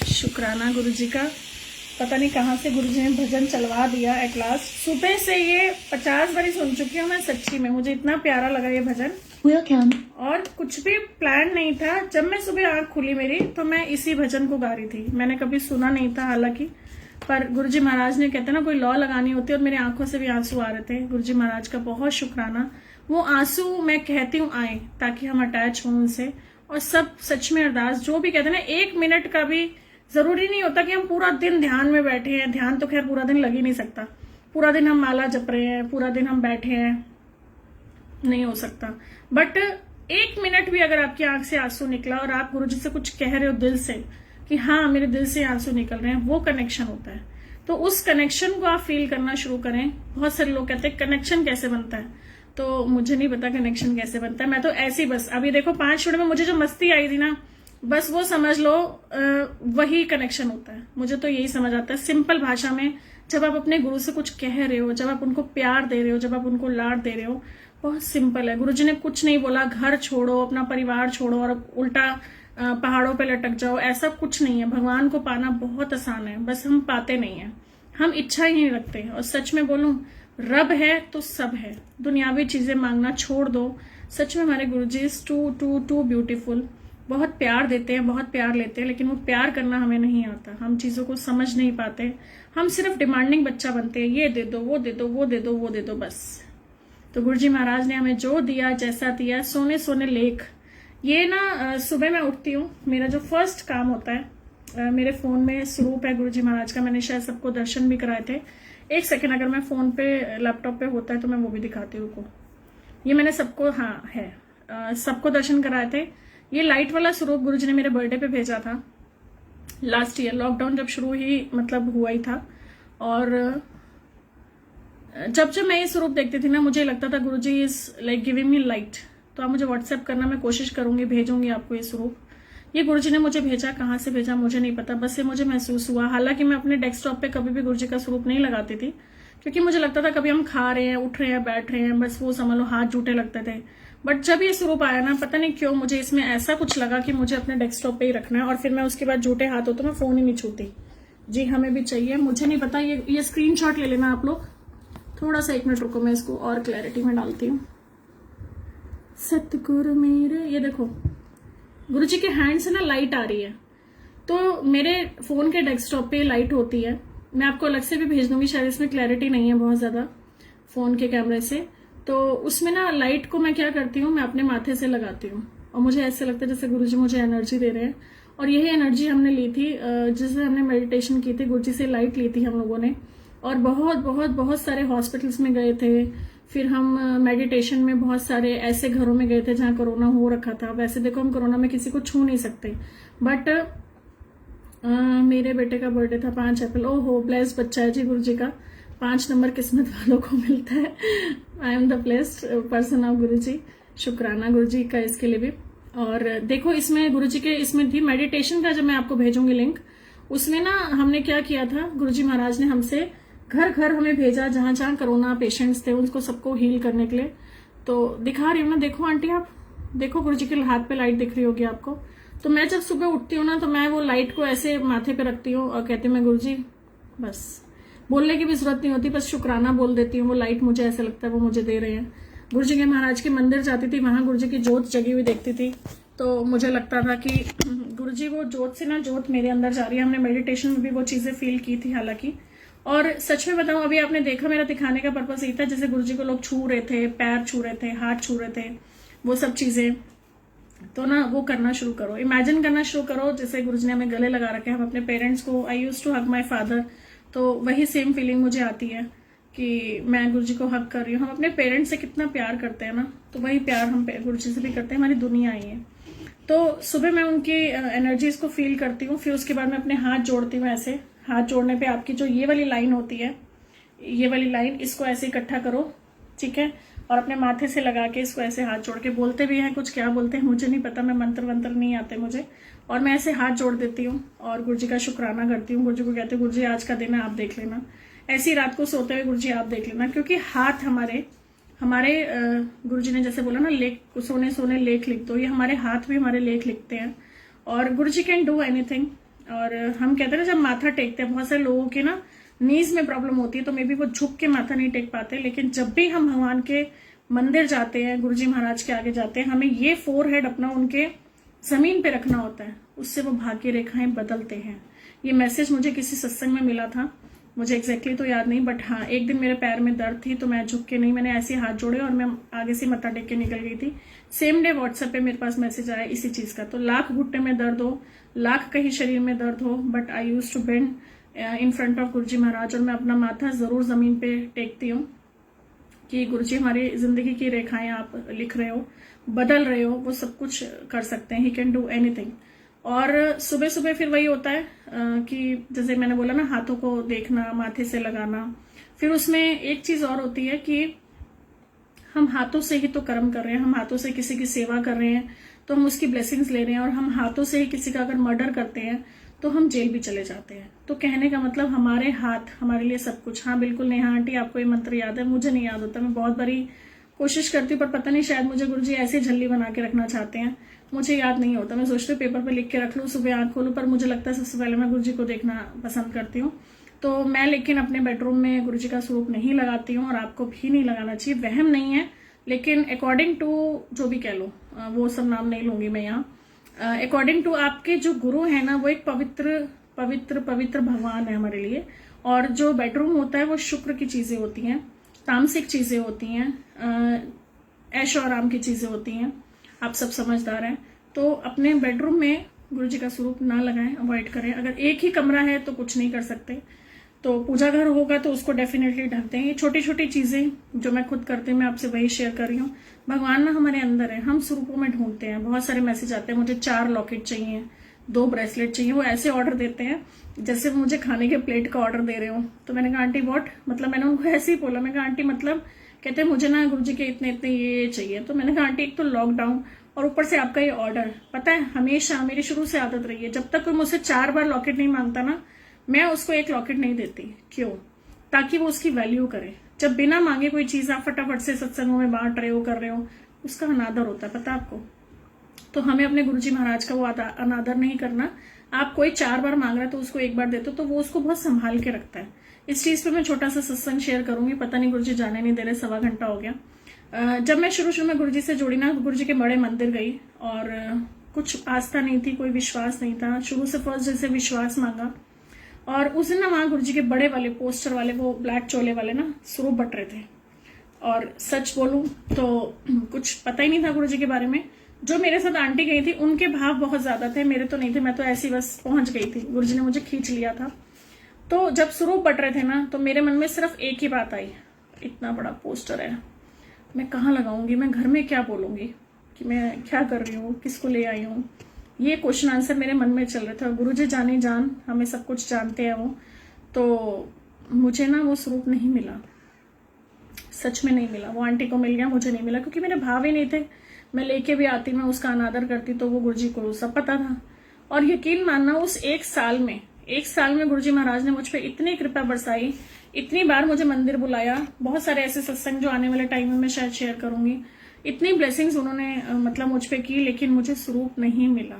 शुक्राना गुरुजी का। पता नहीं कहाँ से गुरुजी ने भजन चलवा दिया एट लास्ट। सुबह से ये 50 बारी सुन चुकी हूँ मैं सच्ची में, मुझे इतना प्यारा लगा ये भजन। और कुछ भी प्लान नहीं था, जब मैं सुबह आंख खुली मेरी तो मैं इसी भजन को गा रही थी। मैंने कभी सुना नहीं था हालांकि, पर गुरुजी महाराज ने कहते ना कोई लॉ लगानी होती है, और मेरी आंखों से भी आंसू आ रहे थे। गुरुजी महाराज का बहुत शुक्राना, वो आंसू मैं कहती हूँ आए ताकि हम अटैच हों उनसे। और सब सच में अरदास, जो भी कहते हैं ना, 1 मिनट का भी जरूरी नहीं होता कि हम पूरा दिन ध्यान में बैठे हैं। ध्यान तो खैर पूरा दिन लग ही नहीं सकता, पूरा दिन हम माला जप रहे हैं, पूरा दिन हम बैठे हैं, नहीं हो सकता। बट 1 मिनट भी अगर आपकी आंख से आंसू निकला और आप गुरुजी से कुछ कह रहे हो दिल से कि हाँ मेरे दिल से आंसू निकल रहे हैं, वो कनेक्शन होता है। तो उस कनेक्शन को आप फील करना शुरू करें। बहुत सारे लोग कहते हैं कनेक्शन कैसे बनता है, तो मुझे नहीं पता कनेक्शन कैसे बनता है। मैं तो ऐसी बस अभी देखो 5 मिनट में मुझे जो मस्ती आई थी ना, बस वो समझ लो वही कनेक्शन होता है। मुझे तो यही समझ आता है सिंपल भाषा में, जब आप अपने गुरु से कुछ कह रहे हो, जब आप उनको प्यार दे रहे हो, जब आप उनको लाड दे रहे हो, बहुत सिंपल है। गुरुजी ने कुछ नहीं बोला घर छोड़ो, अपना परिवार छोड़ो और उल्टा पहाड़ों पे लटक जाओ, ऐसा कुछ नहीं है। भगवान को पाना बहुत आसान है, बस हम पाते नहीं है, हम इच्छा ही नहीं रखते। और सच में बोलूं, रब है तो सब है। दुनियावी चीजें मांगना छोड़ दो। सच में हमारे गुरुजी इज टू ब्यूटीफुल। बहुत प्यार देते हैं, बहुत प्यार लेते हैं, लेकिन वो प्यार करना हमें नहीं आता। हम चीजों को समझ नहीं पाते, हम सिर्फ डिमांडिंग बच्चा बनते हैं, ये दे दो, वो दे दो, वो दे दो, वो दे दो, बस। तो गुरुजी महाराज ने हमें जो दिया, जैसा दिया, सोने सोने लेख। ये ना सुबह मैं उठती हूँ, मेरा जो फर्स्ट काम होता है, मेरे फोन में स्वरूप है गुरुजी महाराज का, मैंने शायद सबको दर्शन भी कराए थे। 1 सेकेंड अगर मैं फोन पे लैपटॉप पे होता है तो मैं वो भी दिखाती हूँ को। ये मैंने सबको, हाँ है, सबको दर्शन कराए थे। ये लाइट वाला स्वरूप गुरुजी ने मेरे बर्थडे पे भेजा था लास्ट ईयर, लॉकडाउन जब शुरू ही मतलब हुआ ही था। और जब जब मैं ये स्वरूप देखती थी ना, मुझे लगता था Guruji is like giving me light. तो आप मुझे व्हाट्सएप करना, मैं कोशिश करूंगी, भेजूंगी आपको ये स्वरूप। ये गुरुजी ने मुझे भेजा, कहाँ से भेजा मुझे नहीं पता, बस ये मुझे महसूस हुआ। हालांकि मैं अपने डेस्कटॉप पे कभी भी गुरुजी का स्वरूप नहीं लगाती थी, क्योंकि मुझे लगता था कभी हम खा रहे हैं, उठ रहे हैं, बैठ रहे हैं, बस वो समझ लो हाथ जूटे लगते थे। बट जब ये स्वरूप आया ना, पता नहीं क्यों मुझे इसमें ऐसा कुछ लगा कि मुझे अपने डेस्कटॉप पे ही रखना है। और फिर मैं उसके बाद जूटे हाथ हो तो मैं फोन ही नहीं छूती। जी हमें भी चाहिए, मुझे नहीं पता। ये स्क्रीनशॉट ले लेना आप लोग। थोड़ा सा 1 मिनट रुको, मैं इसको और क्लैरिटी में डालती हूँ। सतगुरु मेरे, ये देखो गुरुजी के हैंड से ना लाइट आ रही है, तो मेरे फोन के डेस्कटॉप पे लाइट होती है। मैं आपको अलग से भी भेज दूंगी, शायद इसमें क्लैरिटी नहीं है बहुत ज्यादा फोन के कैमरे से। तो उसमें ना लाइट को मैं क्या करती हूँ, मैं अपने माथे से लगाती हूँ, और मुझे ऐसे लगता है जैसे गुरुजी मुझे एनर्जी दे रहे हैं। और यही एनर्जी हमने ली थी जिससे हमने मेडिटेशन की थी, गुरुजी से लाइट ली थी हम लोगों ने। और बहुत बहुत बहुत सारे हॉस्पिटल्स में गए थे, फिर हम मेडिटेशन में बहुत सारे ऐसे घरों में गए थे जहां कोरोना हो रखा था। वैसे देखो हम कोरोना में किसी को छू नहीं सकते, बट मेरे बेटे का बर्थडे था 5 अप्रैल। ओहो, ब्लेस्ड बच्चा है जी गुरुजी का, 5 नंबर किस्मत वालों को मिलता है। I am the blessed person of Guruji. शुक्राना गुरुजी का इसके लिए भी। और देखो इसमें गुरुजी के इसमें थी मेडिटेशन का, जब मैं आपको भेजूंगी लिंक, उसमें ना हमने क्या किया था, गुरुजी महाराज ने हमसे घर घर हमें भेजा, जहां जहां कोरोना पेशेंट्स थे उनको सबको हील करने के लिए। तो दिखा रही हूँ ना, देखो आंटी आप देखो, गुरुजी के हाथ पे लाइट दिख रही होगी आपको। तो मैं जब सुबह उठती हूँ ना, तो मैं वो लाइट को ऐसे माथे पे रखती हूँ और कहती हूँ मैं गुरुजी, बस बोलने की भी जरूरत नहीं होती, बस शुक्राना बोल देती हूँ। वो लाइट मुझे ऐसा लगता है वो मुझे दे रहे हैं। गुरुजी के महाराज के मंदिर जाती थी, वहां गुरुजी की जोत जगी हुई देखती थी, तो मुझे लगता था कि गुरुजी वो जोत से ना जोत मेरे अंदर जा रही है। हमने मेडिटेशन में भी वो चीजें फील की थी हालांकि। और सच में बताऊं, अभी आपने देखा मेरा दिखाने का पर्पस यही था, जैसे गुरुजी को लोग छू रहे थे, पैर छू रहे थे, हाथ छू रहे थे, वो सब चीजें। तो ना वो करना शुरू करो, इमेजिन करना शुरू करो जैसे गुरुजी ने हमें गले लगा रखे हैं, हम अपने पेरेंट्स को। I used to hug my father, तो वही सेम फीलिंग मुझे आती है कि मैं गुरुजी को हग कर रही हूँ। हम अपने पेरेंट्स से कितना प्यार करते हैं ना, तो वही प्यार हम गुरुजी से भी करते हैं। हमारी दुनिया आई है, तो सुबह मैं उनकी एनर्जीज को फील करती हूँ। फिर उसके बाद मैं अपने हाथ जोड़ती हूँ ऐसे। हाथ जोड़ने पे आपकी जो ये वाली लाइन होती है, ये वाली लाइन, इसको ऐसे इकट्ठा करो, ठीक है, और अपने माथे से लगा के इसको ऐसे हाथ जोड़ के बोलते भी हैं कुछ, क्या बोलते हैं मुझे नहीं पता, मैं मंत्र वंत्र नहीं आते मुझे। और मैं ऐसे हाथ जोड़ देती हूँ और गुरुजी का शुक्राना करती हूँ। गुरुजी को कहती हूँ गुरुजी आज का दिन है, आप देख लेना। ऐसी रात को सोते हुए गुरुजी आप देख लेना, क्योंकि हाथ हमारे गुरुजी ने जैसे बोला ना, लेख सोने सोने लेख लिख दो, ये हमारे हाथ भी हमारे लेख लिखते हैं। और गुरुजी कैन डू एनीथिंग। और हम कहते हैं ना, जब माथा टेकते हैं, बहुत सारे लोगों के ना नीज में प्रॉब्लम होती है, तो मे बी वो झुक के माथा नहीं टेक पाते, लेकिन जब भी हम भगवान के मंदिर जाते हैं, गुरुजी महाराज के आगे जाते हैं, हमें ये फोरहेड अपना उनके जमीन पे रखना होता है, उससे वो भाग्य रेखाएं बदलते हैं। ये मैसेज मुझे किसी सत्संग में मिला था, मुझे एग्जैक्टली तो याद नहीं, बट हाँ, एक दिन मेरे पैर में दर्द थी तो मैं झुक के नहीं, मैंने ऐसे हाथ जोड़े और मैं आगे से मत्था टेक के निकल गई थी। सेम डे व्हाट्सएप पे मेरे पास मैसेज आया इसी चीज का। तो लाख घुटने में दर्द हो, लाख कहीं शरीर में दर्द हो, but I used to bend in front of Guruji Maharaj, और मैं अपना माथा जरूर जमीन पे टेकती हूँ कि गुरुजी हमारी जिंदगी की रेखाएं आप लिख रहे हो, बदल रहे हो, वो सब कुछ कर सकते हैं, ही कैन डू एनीथिंग। और सुबह सुबह फिर वही होता है कि जैसे मैंने बोला ना, हाथों को देखना, माथे से लगाना। फिर उसमें एक चीज और होती है कि हम हाथों से ही तो कर्म कर रहे हैं, हम हाथों से किसी की सेवा कर रहे हैं तो हम उसकी ब्लेसिंग्स ले रहे हैं, और हम हाथों से ही किसी का अगर मर्डर करते हैं तो हम जेल भी चले जाते हैं। तो कहने का मतलब हमारे हाथ हमारे लिए सब कुछ। हाँ बिल्कुल नेहा आंटी, आपको ये मंत्र याद है, मुझे नहीं याद होता, मैं बहुत बारी कोशिश करती हूँ, पर पता नहीं, शायद मुझे गुरुजी ऐसे झल्ली बना के रखना चाहते हैं, मुझे याद नहीं होता। मैं सोचती हूँ पेपर पे लिख के रख लूँ, सुबह आंख खोलूँ, पर मुझे लगता है सबसे पहले मैं गुरुजी को देखना पसंद करती हूँ। तो मैं लेकिन अपने बेडरूम में गुरुजी का स्वरूप नहीं लगाती हूँ, और आपको भी नहीं लगाना चाहिए, वहम नहीं है, लेकिन अकॉर्डिंग टू जो भी कह लो, वो सब नाम नहीं लूंगी मैं यहाँ। अकॉर्डिंग टू आपके जो गुरु है ना, वो एक पवित्र पवित्र पवित्र भगवान है हमारे लिए। और जो बेडरूम होता है वो शुक्र की चीजें होती हैं, तामसिक चीजें होती हैं, ऐशो आराम की चीजें होती हैं, आप सब समझदार हैं। तो अपने बेडरूम में गुरुजी का स्वरूप ना लगाएं, अवॉइड करें। अगर एक ही कमरा है तो कुछ नहीं कर सकते, तो पूजा घर होगा तो उसको डेफिनेटली ढकते हैं। ये छोटी छोटी चीजें जो मैं खुद करती हूँ, मैं आपसे वही शेयर कर रही हूँ। भगवान ना हमारे अंदर है, हम स्वरूपों में ढूंढते हैं। बहुत सारे मैसेज आते हैं, मुझे 4 लॉकेट चाहिए, 2 ब्रेसलेट चाहिए, वो ऐसे ऑर्डर देते हैं जैसे मुझे खाने के प्लेट का ऑर्डर दे रहे हो। तो मैंने कहा आंटी व्हाट, मतलब मैंने उनको ऐसे ही बोला, मैं कहा आंटी मतलब, कहते हैं मुझे ना गुरुजी के इतने इतने ये चाहिए। तो मैंने कहा आंटी एक तो लॉकडाउन और ऊपर से आपका ये ऑर्डर, पता है हमेशा मेरी शुरू से आदत रही है, जब तक कोई मुझसे 4 बार लॉकेट नहीं मांगता ना, मैं उसको 1 लॉकेट नहीं देती। क्यों? ताकि वो उसकी वैल्यू करे। जब बिना मांगे कोई चीज आप फटाफट से सत्संगों में बांट रहे हो, कर रहे हो, उसका अनादर होता है, पता आपको। तो हमें अपने गुरुजी महाराज का वो अनादर नहीं करना। आप कोई 4 बार मांग रहा है तो उसको 1 बार देते हो, तो वो उसको बहुत संभाल के रखता है। इस चीज पे मैं छोटा सा सत्संग शेयर करूंगी, पता नहीं गुरुजी जाने नहीं दे रहे, 1.25 घंटा हो गया। जब मैं शुरू में गुरुजी से जुड़ी ना, गुरुजी के बड़े मंदिर गई, और कुछ आस्था नहीं थी, कोई विश्वास नहीं था, शुरू से फर्स्ट जैसे विश्वास मांगा। और उस दिन ना वहां गुरुजी के बड़े वाले पोस्टर वाले, वो ब्लैक चोले वाले ना, स्वरूप बट रहे थे। और सच बोलूं तो कुछ पता ही नहीं था गुरुजी के बारे में। जो मेरे साथ आंटी गई थी उनके भाव बहुत ज्यादा थे, मेरे तो नहीं थे, मैं तो ऐसी बस पहुंच गई थी, गुरुजी ने मुझे खींच लिया था। तो जब स्वरूप बट रहे थे ना, तो मेरे मन में सिर्फ एक ही बात आई, इतना बड़ा पोस्टर है, मैं कहाँ लगाऊंगी, मैं घर में क्या बोलूंगी कि मैं क्या कर रही हूँ, किसको ले आई हूँ। ये क्वेश्चन आंसर मेरे मन में चल रहा था। गुरुजी जाने जान, हमें सब कुछ जानते हैं वो। तो मुझे ना वो स्वरूप नहीं मिला, सच में नहीं मिला। वो आंटी को मिल गया, मुझे नहीं मिला, क्योंकि मेरे भाव ही नहीं थे। मैं लेके भी आती, मैं उसका अनादर करती, तो वो गुरुजी को सब पता था। और यकीन मानना, उस 1 साल में गुरुजी महाराज ने मुझ पर इतनी कृपा बरसाई, इतनी बार मुझे मंदिर बुलाया, बहुत सारे ऐसे सत्संग जो आने वाले टाइम में मैं शायद शेयर करूंगी, इतनी ब्लेसिंग्स उन्होंने मतलब मुझ पे की, लेकिन मुझे स्वरूप नहीं मिला।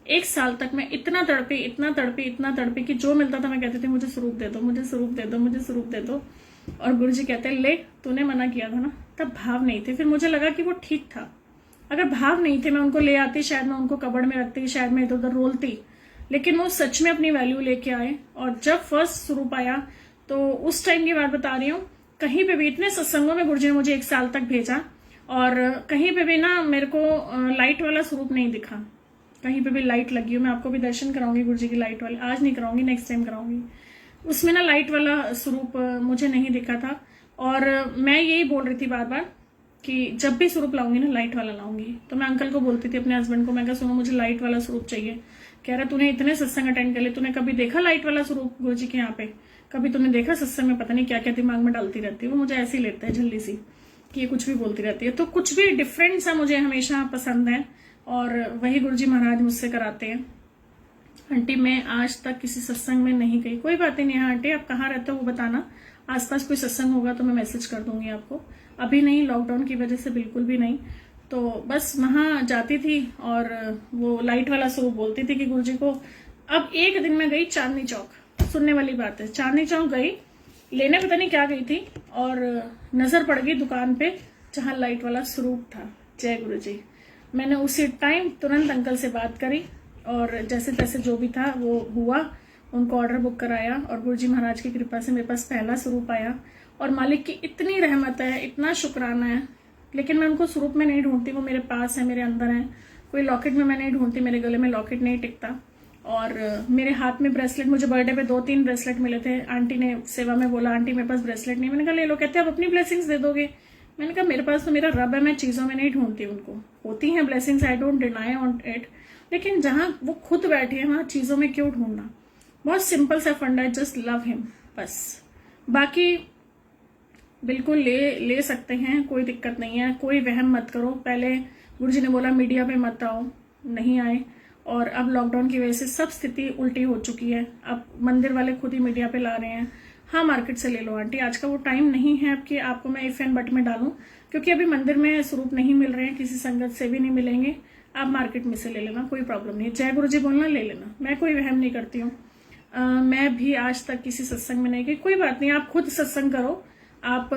1 साल तक मैं इतना तड़पी कि जो मिलता था मैं कहती थी मुझे स्वरूप दे दो, मुझे स्वरूप दे दो, मुझे स्वरूप दे दो। और गुरुजी कहते ले, तूने मना किया था ना, तब भाव नहीं थे। फिर मुझे लगा कि वो ठीक था, अगर भाव नहीं थे मैं उनको ले आती, शायद मैं उनको कबड़ में रखती, शायद मैं इधर उधर रोलती, लेकिन वो सच में अपनी वैल्यू लेके आए। और जब फर्स्ट स्वरूप आया, तो उस टाइम की बात बता रही हूँ, कहीं पे भी इतने सत्संगों में गुरुजी ने मुझे 1 साल तक भेजा, और कहीं पे भी ना मेरे को लाइट वाला स्वरूप नहीं दिखा। कहीं पे भी लाइट लगी हो, मैं आपको भी दर्शन कराऊंगी गुरुजी की लाइट वाली, आज नहीं कराऊंगी, नेक्स्ट टाइम कराऊंगी। उसमें ना लाइट वाला स्वरूप मुझे नहीं दिखा था। और मैं यही बोल रही थी बार बार कि जब भी स्वरूप लाऊंगी ना, लाइट वाला लाऊंगी। तो मैं अंकल को बोलती थी, अपने हस्बैंड को, मैं कहा सुनो मुझे लाइट वाला स्वरूप चाहिए। कह रहा तूने इतने सत्संग अटेंड कर लिए, तूने कभी देखा लाइट वाला स्वरूप गुरुजी के यहाँ पे? कभी तूने देखा सत्संग में? पता नहीं क्या क्या दिमाग में डालती रहती है वो, मुझे ऐसे ही लेता है झल्ली सी कि ये कुछ भी बोलती रहती है। तो कुछ भी डिफरेंट सा मुझे हमेशा पसंद है, और वही गुरुजी महाराज मुझसे कराते हैं। आंटी मैं आज तक किसी सत्संग में नहीं गई। कोई बात नहीं है आंटी, आप कहाँ रहते हो वो बताना, आसपास कोई सत्संग होगा तो मैं मैसेज कर दूंगी आपको। अभी नहीं, लॉकडाउन की वजह से बिल्कुल भी नहीं। तो बस वहां जाती थी, और वो लाइट वाला स्वरूप बोलती थी कि गुरुजी को अब एक दिन मैं गई चांदनी चौक, सुनने वाली बात है, चांदनी चौक गई लेने, पता नहीं क्या गई थी, और नजर पड़ गई दुकान पे जहां लाइट वाला स्वरूप था। जय गुरु जी। मैंने उसी टाइम तुरंत अंकल से बात करी और जैसे तैसे जो भी था वो हुआ, उनको ऑर्डर बुक कराया और गुरु जी महाराज की कृपा से मेरे पास पहला स्वरूप आया। और मालिक की इतनी रहमत है, इतना शुक्राना है। लेकिन मैं उनको स्वरूप में नहीं ढूंढती, वो मेरे पास है, मेरे अंदर है। कोई लॉकेट में मैं नहीं ढूंढती, मेरे गले में लॉकेट नहीं टिकता। और मेरे हाथ में ब्रेसलेट, मुझे बर्थडे पे 2-3 ब्रेसलेट मिले थे। आंटी ने सेवा में बोला आंटी मेरे पास ब्रेसलेट नहीं, मैंने कहा ले लो। कहते आप अपनी ब्लेसिंग्स दे दोगे। मैंने कहा मेरे पास तो मेरा रब है, मैं चीजों में नहीं ढूंढती उनको। होती हैं blessings, I don't deny on it, लेकिन जहां वो खुद बैठी है वहां चीजों में क्यों ढूंढना। बहुत सिंपल सा फंडा है, जस्ट लव हिम बस। बाकी बिल्कुल ले सकते हैं, कोई दिक्कत नहीं है, कोई वहम मत करो। पहले गुरुजी ने बोला मीडिया पे मत आओ, नहीं आए, और अब लॉकडाउन की वजह से सब स्थिति उल्टी हो चुकी है। अब मंदिर वाले खुद ही मीडिया पे ला रहे हैं। हाँ मार्केट से ले लो आंटी, आज का वो टाइम नहीं है अब कि आपको मैं इफ एंड बट में डालूं, क्योंकि अभी मंदिर में स्वरूप नहीं मिल रहे हैं, किसी संगत से भी नहीं मिलेंगे। आप मार्केट में से ले लेना, कोई प्रॉब्लम नहीं। जय गुरु जी बोलना, ले लेना, मैं कोई वहम नहीं करती हूँ। मैं भी आज तक किसी सत्संग में नहीं गई, कोई बात नहीं, आप खुद सत्संग करो। आप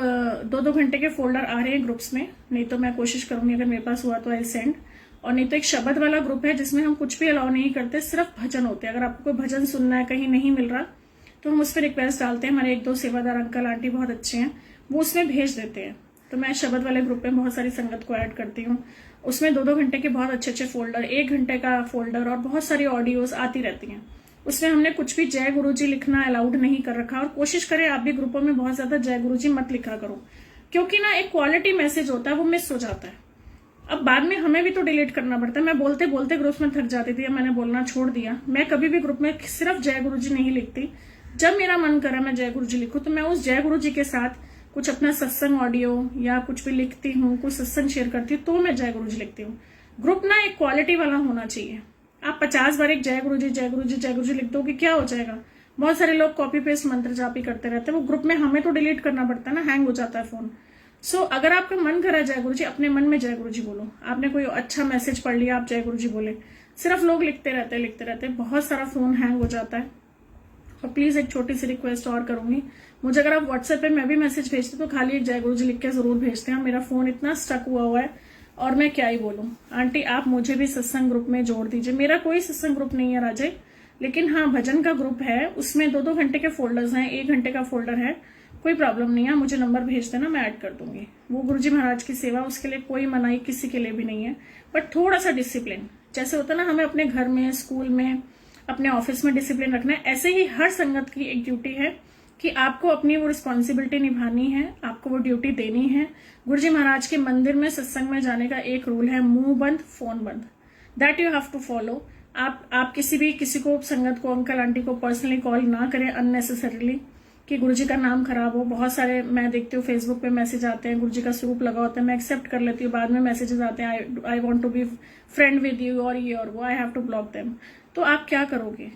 2-2 घंटे के फोल्डर आ रहे हैं ग्रुप्स में, नहीं तो मैं कोशिश करूंगी अगर मेरे पास हुआ तो आई सेंड। और नहीं तो एक शब्द वाला ग्रुप है जिसमें हम कुछ भी अलाउ नहीं करते, सिर्फ भजन होते हैं। अगर आपको कोई भजन सुनना है, कहीं नहीं मिल रहा, तो हम उस पर रिक्वेस्ट डालते हैं। हमारे 1-2 सेवादार अंकल आंटी बहुत अच्छे हैं, वो उसमें भेज देते हैं। तो मैं शब्द वाले ग्रुप में बहुत सारी संगत को ऐड करती हूँ। उसमें 2-2 घंटे के बहुत अच्छे अच्छे फोल्डर, 1 घंटे का फोल्डर और बहुत सारी ऑडियोज आती रहती हैं। उसमें हमने कुछ भी जय गुरु जी लिखना अलाउड नहीं कर रखा। और कोशिश करें आप भी ग्रुपों में बहुत ज्यादा जय गुरु जी मत लिखा करो, क्योंकि ना एक क्वालिटी मैसेज होता है वो मिस हो जाता है। अब बाद में हमें भी तो डिलीट करना पड़ता है। मैं बोलते बोलते ग्रुप में थक जाती थी, मैंने बोलना छोड़ दिया। मैं कभी भी ग्रुप में सिर्फ जय गुरु जी नहीं लिखती। जब मेरा मन करा मैं जय गुरु जी लिखूं, तो मैं उस जय गुरु जी के साथ कुछ अपना सत्संग ऑडियो या कुछ भी लिखती हूँ, कुछ सत्संग शेयर करती हूँ, तो मैं जय गुरु जी लिखती हूँ। ग्रुप ना एक क्वालिटी वाला होना चाहिए। आप 50 बार एक जय गुरु जी जय गुरु जी जय गुरु जी लिख दोगे, क्या हो जाएगा। बहुत सारे लोग कॉपी पेस्ट मंत्र जापी करते रहते हैं, वो ग्रुप में हमें तो डिलीट करना पड़ता है ना, हैंग हो जाता है फोन। सो अगर आपका मन करा जय गुरु जी, अपने मन में जय गुरु जी बोलो। आपने कोई अच्छा मैसेज पढ़ लिया, आप जय गुरु जी बोले। सिर्फ लोग लिखते रहते बहुत सारा फोन हैंग हो जाता है। और प्लीज एक छोटी सी रिक्वेस्ट और करूंगी, मुझे अगर आप व्हाट्सएप पे मैं भी मैसेज भेजते तो खाली एक जय गुरु जी लिख के जरूर भेजते हैं। मेरा फोन इतना स्टक हुआ है और मैं क्या ही बोलूं। आंटी आप मुझे भी सत्संग ग्रुप में जोड़ दीजिए। मेरा कोई सत्संग ग्रुप नहीं है राजे, लेकिन हाँ भजन का ग्रुप है, उसमें 2-2 घंटे के फोल्डर्स हैं, 1 घंटे का फोल्डर है, कोई प्रॉब्लम नहीं है। मुझे नंबर भेज देना, मैं ऐड कर दूंगी। वो गुरुजी महाराज की सेवा, उसके लिए कोई मनाही किसी के लिए भी नहीं है। बट थोड़ा सा डिसिप्लिन, जैसे होता है ना हमें अपने घर में, स्कूल में, अपने ऑफिस में डिसिप्लिन रखना है, ऐसे ही हर संगत की एक ड्यूटी है कि आपको अपनी वो रिस्पॉन्सिबिलिटी निभानी है, आपको वो ड्यूटी देनी है। गुरुजी महाराज के मंदिर में सत्संग में जाने का एक रूल है, मुंह बंद फोन बंद, that you have to follow. आप किसी को, संगत को, अंकल आंटी को पर्सनली कॉल ना करें अननेसेसरीली कि गुरुजी का नाम खराब हो। बहुत सारे मैं देखती हूँ फेसबुक पे मैसेज आते हैं, गुरुजी का स्वरूप लगा होता है, मैं एक्सेप्ट कर लेती हूँ, बाद में मैसेजेस आते हैं I want to be friend with you और ये और वो, I have to block them. तो आप क्या करोगे।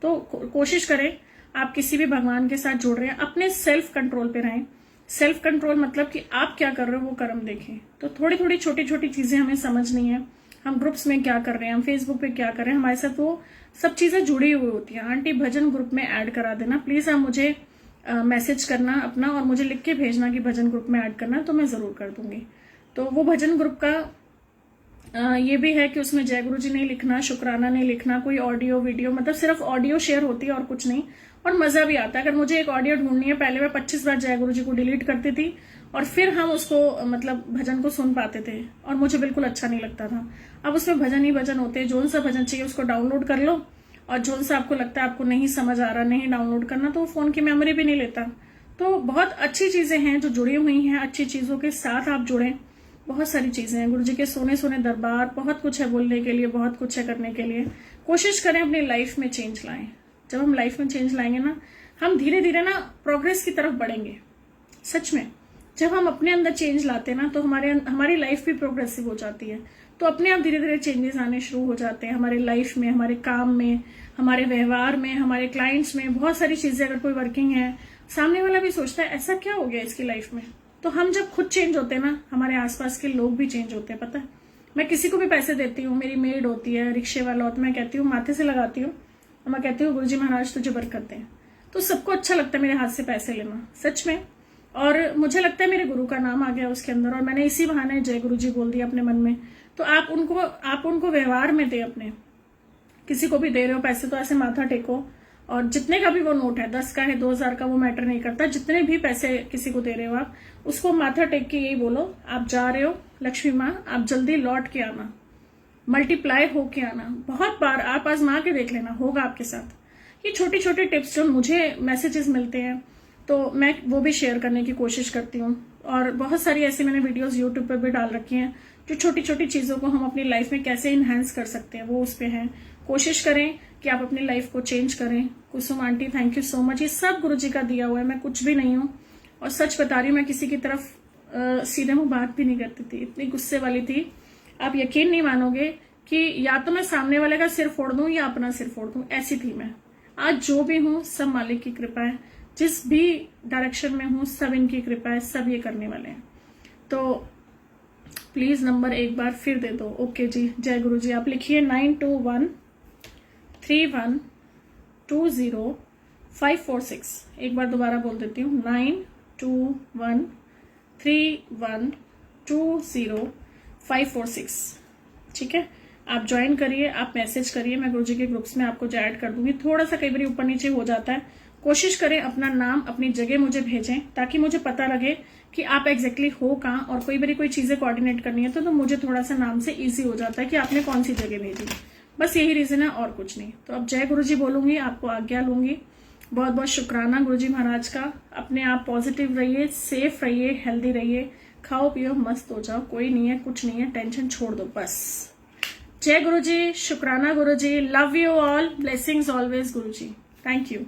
तो कोशिश करें आप किसी भी भगवान के साथ जुड़ रहे हैं, अपने सेल्फ कंट्रोल पे रहें। सेल्फ कंट्रोल मतलब कि आप क्या कर रहे हो वो कर्म देखें। तो थोड़ी थोड़ी छोटी छोटी चीजें हमें समझनी है। हम ग्रुप्स में क्या कर रहे हैं, हम फेसबुक पे क्या कर रहे हैं, हमारे साथ वो सब चीजें जुड़ी हुई होती हैं। आंटी भजन ग्रुप में ऐड करा देना प्लीज। आप मुझे मैसेज करना अपना और मुझे लिख के भेजना कि भजन ग्रुप में ऐड करना, तो मैं जरूर कर दूंगी। तो वो भजन ग्रुप का ये भी है कि उसमें जय गुरु जी नहीं लिखना, शुक्राना नहीं लिखना, कोई ऑडियो वीडियो, मतलब सिर्फ ऑडियो शेयर होती है और कुछ नहीं। और मजा भी आता है। अगर मुझे एक ऑडियो ढूंढनी है, पहले मैं 25 बार जय गुरु जी को डिलीट करती थी और फिर हम उसको मतलब भजन को सुन पाते थे और मुझे बिल्कुल अच्छा नहीं लगता था। अब उसमें भजन ही भजन होते हैं, जोन सा भजन चाहिए उसको डाउनलोड कर लो, और जोन सा आपको लगता है आपको नहीं समझ आ रहा, नहीं डाउनलोड करना, तो वो फोन की मेमोरी भी नहीं लेता। तो बहुत अच्छी चीजें हैं जो जुड़ी हुई हैं, अच्छी चीजों के साथ आप जुड़ें। बहुत सारी चीजें हैं, गुरु जी के सोने सोने दरबार, बहुत कुछ है बोलने के लिए, बहुत कुछ है करने के लिए। कोशिश करें अपनी लाइफ में चेंज लाएं। जब हम लाइफ में चेंज लाएंगे ना, हम धीरे धीरे ना प्रोग्रेस की तरफ बढ़ेंगे। सच में जब हम अपने अंदर चेंज लाते हैं ना, तो हमारी लाइफ भी प्रोग्रेसिव हो जाती है। तो अपने आप धीरे धीरे चेंजेस आने शुरू हो जाते हैं हमारे लाइफ में, हमारे काम में, हमारे व्यवहार में, हमारे क्लाइंट्स में। बहुत सारी चीजें, अगर कोई वर्किंग है, सामने वाला भी सोचता है ऐसा क्या हो गया इसकी लाइफ में। तो हम जब खुद चेंज होते हैं ना, हमारे आसपास के लोग भी चेंज होते हैं। पता है, मैं किसी को भी पैसे देती हूँ, मेरी मेड होती है, रिक्शे वाला होता है, मैं कहती हूँ माथे से लगाती हूँ, और मैं कहती हूँ गुरुजी महाराज तुझे बरकत दें। तो सबको अच्छा लगता है मेरे हाथ से पैसे लेना, सच में। और मुझे लगता है मेरे गुरु का नाम आ गया उसके अंदर, और मैंने इसी बहाने जय गुरुजी बोल दिया अपने मन में। तो आप उनको व्यवहार में दे, अपने किसी को भी दे रहे हो पैसे तो ऐसे माथा टेको, और जितने का भी वो नोट है, 10 का है 2000 का, वो मैटर नहीं करता, जितने भी पैसे किसी को दे रहे हो आप, उसको माथा टेक के यही बोलो, आप जा रहे हो लक्ष्मी माँ, आप जल्दी लौट के आना, मल्टीप्लाई होके आना। बहुत बार आप आजमा के देख लेना, होगा आपके साथ। ये छोटी छोटी टिप्स जो मुझे मैसेजेस मिलते हैं तो मैं वो भी शेयर करने की कोशिश करती हूँ, और बहुत सारी ऐसी मैंने वीडियोस यूट्यूब पे भी डाल रखी हैं जो छोटी छोटी चीजों को हम अपनी लाइफ में कैसे इनहेंस कर सकते हैं, वो उस पे है। कोशिश करें कि आप अपनी लाइफ को चेंज करें। Kusum aunty thank you so much, ये सब गुरुजी का दिया हुआ है, मैं कुछ भी नहीं हूँ। और सच बता रही हूँ, मैं किसी की तरफ सीधे मुंह बात भी नहीं करती थी, इतनी गुस्से वाली थी, आप यकीन नहीं मानोगे कि या तो मैं सामने वाले का सिर फोड़ दूं या अपना सिर फोड़ दूं, ऐसी थी मैं। आज जो भी हूं सब मालिक की कृपा है, जिस भी डायरेक्शन में हूं सब इनकी कृपा है, सब ये करने वाले हैं। तो प्लीज नंबर एक बार फिर दे दो। ओके जी, जय गुरु जी। आप लिखिए 9213120546। एक बार दोबारा बोल देती हूँ, 9213120546। ठीक है, आप ज्वाइन करिए, आप मैसेज करिए, मैं गुरुजी के ग्रुप्स में आपको ऐड कर दूंगी। थोड़ा सा कई बार ऊपर नीचे हो जाता है, कोशिश करें अपना नाम अपनी जगह मुझे भेजें, ताकि मुझे पता लगे कि आप एग्जैक्टली हो कहाँ, और कोई बार कोई चीजें कोऑर्डिनेट करनी है तो मुझे थोड़ा सा नाम से इजी हो जाता है कि आपने कौन सी जगह भेजी। बस यही रीजन है और कुछ नहीं। तो अब जय गुरुजी बोलूंगी, आपको आज्ञा लूंगी। बहुत बहुत शुक्राना गुरुजी महाराज का। अपने आप पॉजिटिव रहिए, सेफ रहिए, हेल्दी रहिए, खाओ पियो मस्त हो जाओ, कोई नहीं है, कुछ नहीं है, टेंशन छोड़ दो बस। जय गुरुजी, शुक्राना Guruji, love you all, blessings always Guruji, thank you.